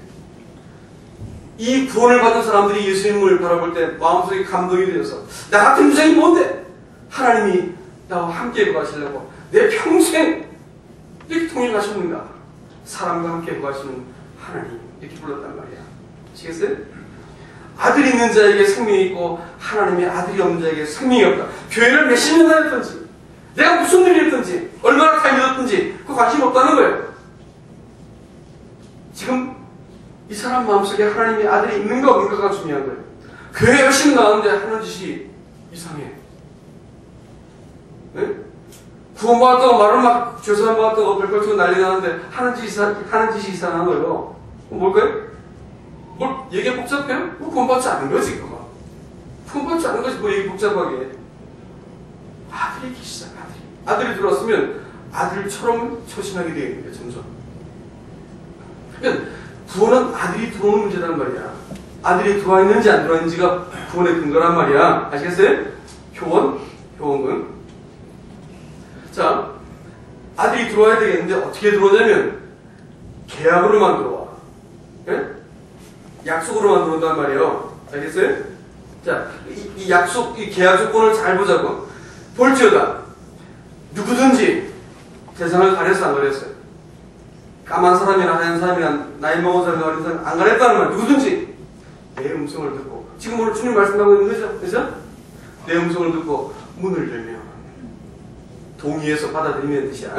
이 구원을 받은 사람들이 예수님을 바라볼 때 마음속에 감동이 되어서 나 같은 유생이 뭔데? 하나님이 나와 함께 거하시려고 내 평생 이렇게 통일하셨는가? 사람과 함께 거하시는 하나님 이렇게 불렀단 말이야. 아시겠어요? 아들이 있는 자에게 생명이 있고 하나님의 아들이 없는 자에게 생명이 없다. 교회를 몇십 년 다녔든지 내가 무슨 일을 했든지 얼마나 잘 믿었든지 그 관심 없다는 거예요. 지금 이 사람 마음속에 하나님의 아들이 있는가 없는가가 중요한 거예요. 교회 열심히 나왔는데 하는 짓이 이상해. 네? 구원받았다고 말을 막 죄송한 받았다고 별걸 치고 난리 나는데 하는 짓이 이상한 거예요. 뭘까요? 뭘 얘기가 복잡해요? 뭐 구원받지 않은 거지 그거. 구원받지 않은 것이 뭐 얘기 복잡하게. 아들이 계시잖아. 아들이 들어왔으면 아들처럼 처신하게 되어 있는 거예요. 점점. 그러니까 구원은 아들이 들어오는 문제란 말이야. 아들이 들어와 있는지 안 들어와 있는지가 구원의 근거란 말이야. 아시겠어요? 효원은. 자, 아들이 들어와야 되겠는데 어떻게 들어오냐면 계약으로만 들어와. 예? 약속으로만 들어온단 말이에요. 알겠어요? 자, 이 약속, 이 계약 조건을 잘 보자고. 볼지어다 누구든지 세상을 가려서 안 가렸어요. 까만 사람이나 하얀 사람이나 나이 먹은 사람이나 어린 사람 안 가렸다는 말. 누구든지 내 음성을 듣고 지금 오늘 주님 말씀하고 있는 거죠? 그죠? 내 음성을 듣고 문을 열면 동의해서 받아들이면 뜻이야.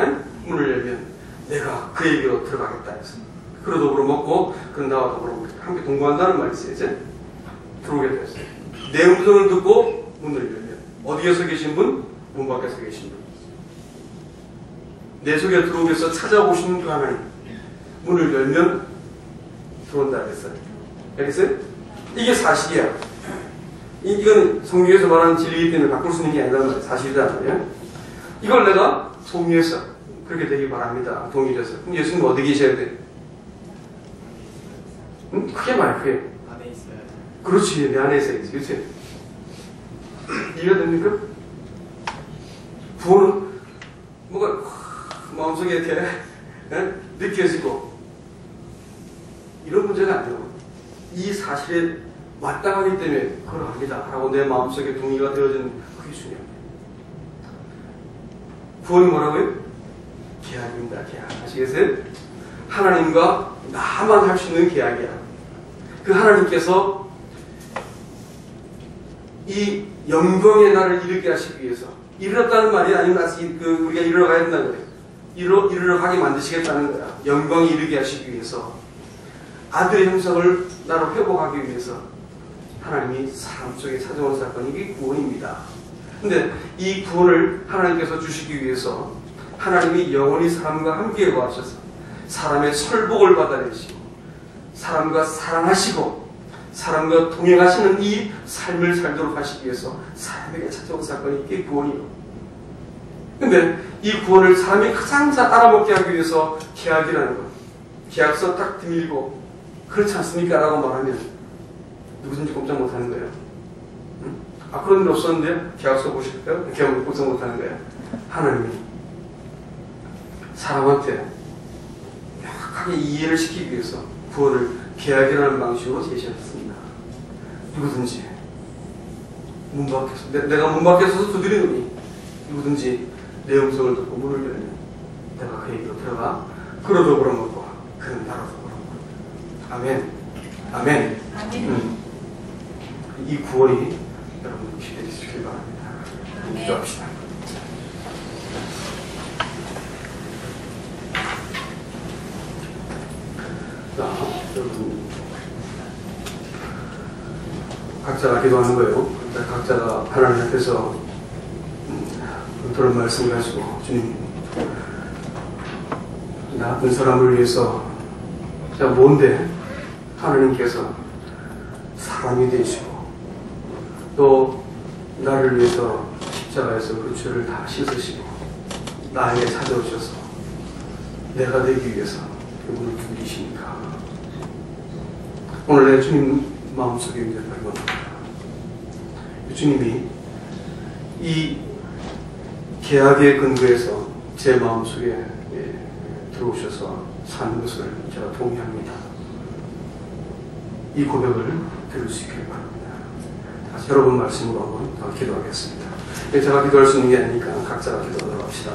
문을 열면 내가 그에게로 들어가겠다 해서 그로 더불어 먹고 그는 나와 더불어 함께 동거한다는 말이 있어요. 이제 들어오게 되었어요. 내 음성을 듣고 문을 열면 어디에서 계신 분? 문 밖에서 계신 분. 내 속에 들어오기 위해서 찾아오시는 그 하나님. 문을 열면 들어온다 그랬어요. 알겠어요? 이게 사실이야. 이건 성경에서 말하는 진리이기 때문에 바꿀 수 있는 게 아니란 말이야. 사실이란 말이야. 이걸 내가 동의해서 그렇게 되길 바랍니다. 동의해서. 그럼 예수님 어디 계셔야 돼? 응? 크게 말해, 크게. 안에 있어요. 그렇지, 내 안에 있어야지. 그렇지? 이해가 됩니까? 구원은 뭔가 마음속에 이렇게 느껴지고 이런 문제가 아니에요. 이 사실에 마땅하기 때문에 그러합니다 라고 내 마음속에 동의가 되어지는 그게 중요합니다. 구원이 뭐라고요? 계약입니다. 계약. 아시겠어요? 하나님과 나만 할 수 있는 계약이야. 그 하나님께서 이 영광의 날을 이르게 하시기 위해서 이르렀다는 말이 아니면 아직 우리가 이르러 가야 된다는 거예요. 이르러 가게 만드시겠다는 거야. 영광이 이르게 하시기 위해서 아들의 형상을 나로 회복하기 위해서 하나님이 사람 속에 찾아온 사건이 이게 구원입니다. 근데 이 구원을 하나님께서 주시기 위해서 하나님이 영원히 사람과 함께 거하셔서 사람의 설복을 받아내시고 사람과 사랑하시고 사람과 동행하시는 이 삶을 살도록 하시기 위해서 사람에게 찾아온 사건이 이게 구원이에요. 근데 이 구원을 사람이 가장 잘 알아먹게 하기 위해서 계약이라는 거. 계약서 딱 드밀고 그렇지 않습니까? 라고 말하면 누구든지 꼼짝 못하는 거예요. 응? 아, 그런 일 없었는데 계약서 보실까요? 계약서 꼼짝 못하는 거예요. 하나님이 사람한테 명확하게 이해를 시키기 위해서 구원을 계약이라는 방식으로 제시했습니다. 누구든지 문 밖에서 내가 문 밖에 서서 두드리노니 누구든지 내 음성을 듣고 문을 열면 내가 그에게로 들어가 그로 벌어먹고 그는 나로 벌어먹고. 아멘. 아멘. 이 구원이 여러분 기대되시길 바랍니다. 기도합시다. 자, 여러분 각자가 기도하는 거예요. 각자가 하나님 앞에서 그런 말씀을 가지고 주님, 나쁜 사람을 위해서 제가 뭔데 하나님께서 사람이 되시고 또 나를 위해서 십자가에서 그 죄를 다 씻으시고 나에게 찾아오셔서 내가 되기 위해서 그분을 죽이시니까 오늘 내 주님 마음속에 이제 발견합니다. 주님이 이 계약의 근거에서 제 마음속에 들어오셔서 사는 것을 제가 동의합니다. 이 고백을 들을 수 있길 바랍니다. 다시 여러분 말씀으로 한번 더 기도하겠습니다. 제가 기도할 수 있는 게 아니니까 각자가 기도하도록 합시다.